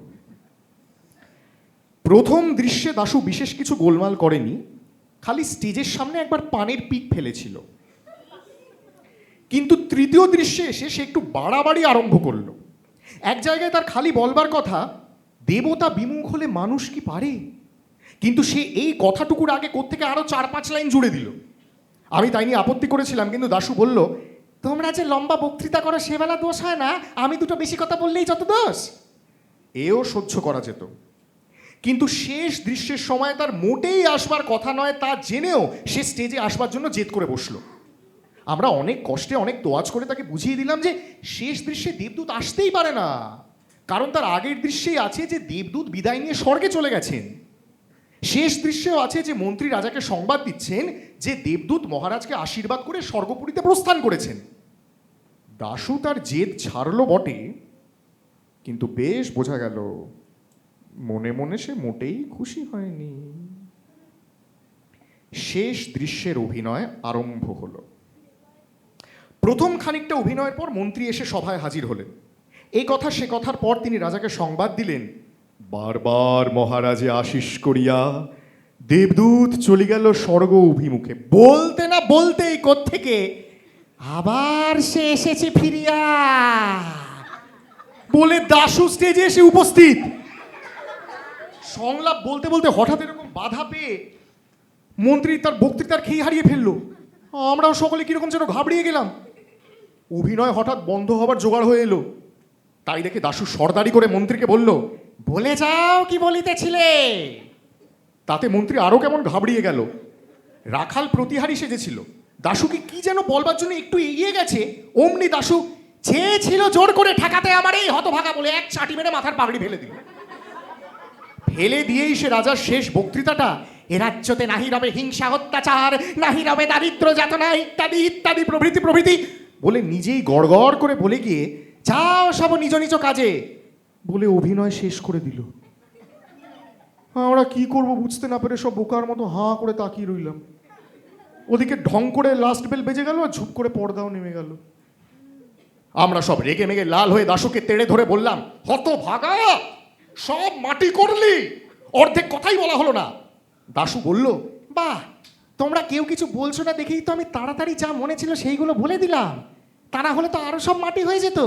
প্রথম দৃশ্যে দাশু বিশেষ কিছু গোলমাল করেনি, খালি স্টেজের সামনে একবার পানের পিক ফেলেছিল। কিন্তু তৃতীয় দৃশ্যে এসে সে একটু বাড়াবাড়ি আরম্ভ করলো। এক জায়গায় তার খালি বলবার কথা, দেবতা বিমুখ হলে মানুষ কি পারে, কিন্তু সে এই কথাটুকুর আগে কোত্থেকে আরো 4-5 লাইন জুড়ে দিল। আমি তাই নিয়ে আপত্তি করেছিলাম, কিন্তু দাশু বলল, তোমরা যে লম্বা বক্তৃতা করো সেবেলা দোষ হয় না, আমি দুটো বেশি কথা বললেই যত দোষ। এও সহ্য করা যেত, কিন্তু শেষ দৃশ্যের সময় তার মোটেই আসবার কথা নয় তা জেনেও সে স্টেজে আসবার জন্য জেদ করে বসলো। আমরা অনেক কষ্টে অনেক তোয়াজ করে তাকে বুঝিয়ে দিলাম যে শেষ দৃশ্যে দেবদূত আসতেই পারে না, কারণ তার আগের দৃশ্যেই আছে যে দেবদূত বিদায় নিয়ে স্বর্গে চলে গেছেন। শেষ দৃশ্যেও আছে যে মন্ত্রী রাজাকে সংবাদ দিচ্ছেন যে দেবদূত মহারাজকে আশীর্বাদ করে স্বর্গপুরীতে প্রস্থান করেছেন। দাশু তার জেদ ছাড়লো বটে, কিন্তু বেশ বোঝা গেল মনে মনে সে মোটেই খুশি হয়নি। শেষ দৃশ্যের অভিনয় আরম্ভ হলো। প্রথম খানিকটা অভিনয়ের পর মন্ত্রী এসে সভায় হাজির হলেন। এই কথা সে কথার পর তিনি রাজাকে সংবাদ দিলেন, বারবার মহারাজে আশিস করিয়া দেবদূত চলে গেল স্বর্গ অভিমুখে। বলতে না বলতেই কোত্থেকে আবার সে এসেছে ফিরিয়া, বলে দাশু স্টেজে এসে উপস্থিত। সংলাপ বলতে বলতে হঠাৎ এরকম বাধা পেয়ে মন্ত্রী তার বক্তৃতার খেই হারিয়ে ফেললো। আমরাও সকলে কিরকম যেন ঘাবড়িয়ে গেলাম। অভিনয় হঠাৎ বন্ধ হবার জোগাড় হয়ে এলো। তাই দেখে দাশু সর্দারি করে মন্ত্রীকে বলল, বলে যাও কি বলিতেছিলে। তাতে মন্ত্রী আরো কেমন ঘাবড়িয়ে গেল। রাখাল প্রতিহারী সেজেছিল। দাশুকে কি যেন বলবার জন্য একটু এগিয়ে গেছে, অমনি দাশু চেয়েছিল জোর করে ঠেকাতে আমার এই হতভাগা বলে এক চাটি মেরে মাথার পাগড়ি ফেলে দিল। ফেলে দিয়েই সে রাজার শেষ বক্তৃতাটা, এ রাজ্যতে নাহি রবে হিংসা অত্যাচার, নাহি রবে দারিদ্র যাতনা ইত্যাদি ইত্যাদি প্রভৃতি প্রভৃতি বলে নিজেই গড়গড় করে বলে গিয়ে যাও সব নিজ নিজ কাজে বলে অভিনয় শেষ করে দিল। আমরা কি করব বুঝতে না পেরে সব বোকার মতো হাঁ করে তাকিয়ে রইলাম। ওদিকে ঢং করে লাস্ট বেল বেজে গেল আর ঝুপ করে পর্দাও নেমে গেল। আমরা সব রেগে মেগে লাল হয়ে দাশুকে তেড়ে ধরে বললাম, হতভাগা, সব মাটি করলি, অর্ধেক কথাই বলা হলো না। দাশু বলল, বাহ, তোমরা কেউ কিছু বলছো না দেখেই তো আমি তাড়াতাড়ি যা মনে ছিল সেইগুলো বলে দিলাম, তা না হলে তো আরো সব মাটি হয়ে যেত।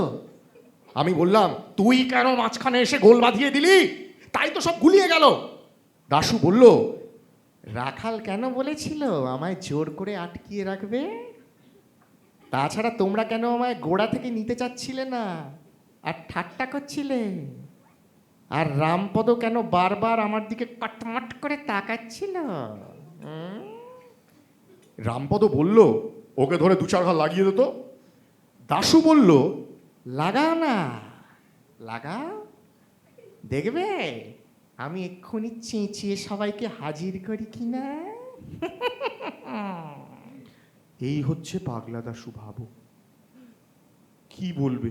আমি বললাম, তুই কেন মাঝখানে এসে গোল বাঁধিয়ে দিলি, তাই তো সব গুলিয়ে গেল। দাশু বলল, রাখাল কেন বলেছিল আমায় জোর করে আটকিয়ে রাখবে? তাছাড়া তোমরা কেন আমায় গোড়া থেকে নিতে চাচ্ছিলে না আর ঠাট্টা করছিলে? আর রামপদ কেন বারবার আমার দিকে কটমট করে তাকাচ্ছিল? রামপদ বলল, ওকে ধরে 2-4 ঘা লাগিয়ে দিত। দাশু বলল, লাগাও না, লাগাও, দেখবে আমি এক্ষুনি চেঁচিয়ে সবাইকে হাজির করি কিনা। এই হচ্ছে পাগলা দাশু। ভাবো কি বলবে।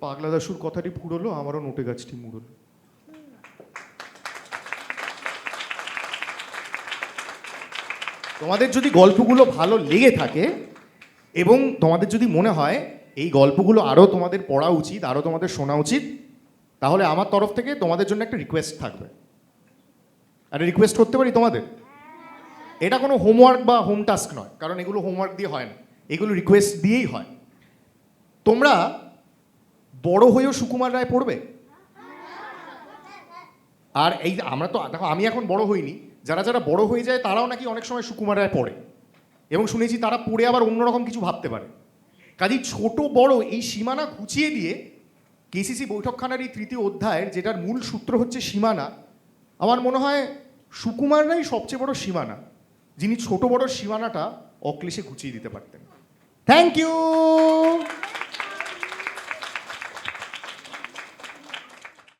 পাগলা দাশুর কথাটি ফুরলো, আমারও নোটে গাছটি মুড়লো। তোমাদের যদি গল্পগুলো ভালো লেগে থাকে এবং তোমাদের যদি মনে হয় এই গল্পগুলো আরও তোমাদের পড়া উচিত, আরও তোমাদের শোনা উচিত, তাহলে আমার তরফ থেকে তোমাদের জন্য একটা রিকোয়েস্ট থাকবে। একটা রিকোয়েস্ট করতে পারি তোমাদের? এটা কোনো হোমওয়ার্ক বা হোম টাস্ক নয়, কারণ এগুলো হোমওয়ার্ক দিয়ে হয় না, এগুলো রিকোয়েস্ট দিয়েই হয়। তোমরা বড় হয়েও সুকুমার রায় পড়বে। আর এই আমরা তো দেখো, আমি এখন বড় হইনি, যারা যারা বড় হয়ে যায় তারাও নাকি অনেক সময় সুকুমার রায় পড়ে, এবং শুনেছি তারা পড়ে আবার অন্যরকম কিছু ভাবতে পারে। কাজেই ছোট বড় এই সীমানা ঘুচিয়ে দিয়ে কেসিসি বৈঠকখানার এই 3য় অধ্যায়ের, যেটার মূল সূত্র হচ্ছে সীমানা, আমার মনে হয় সুকুমার রায় সবচেয়ে বড় সীমানা, যিনি ছোট বড় সীমানাটা অক্লেশে ঘুচিয়ে দিতে পারতেন। Thank you.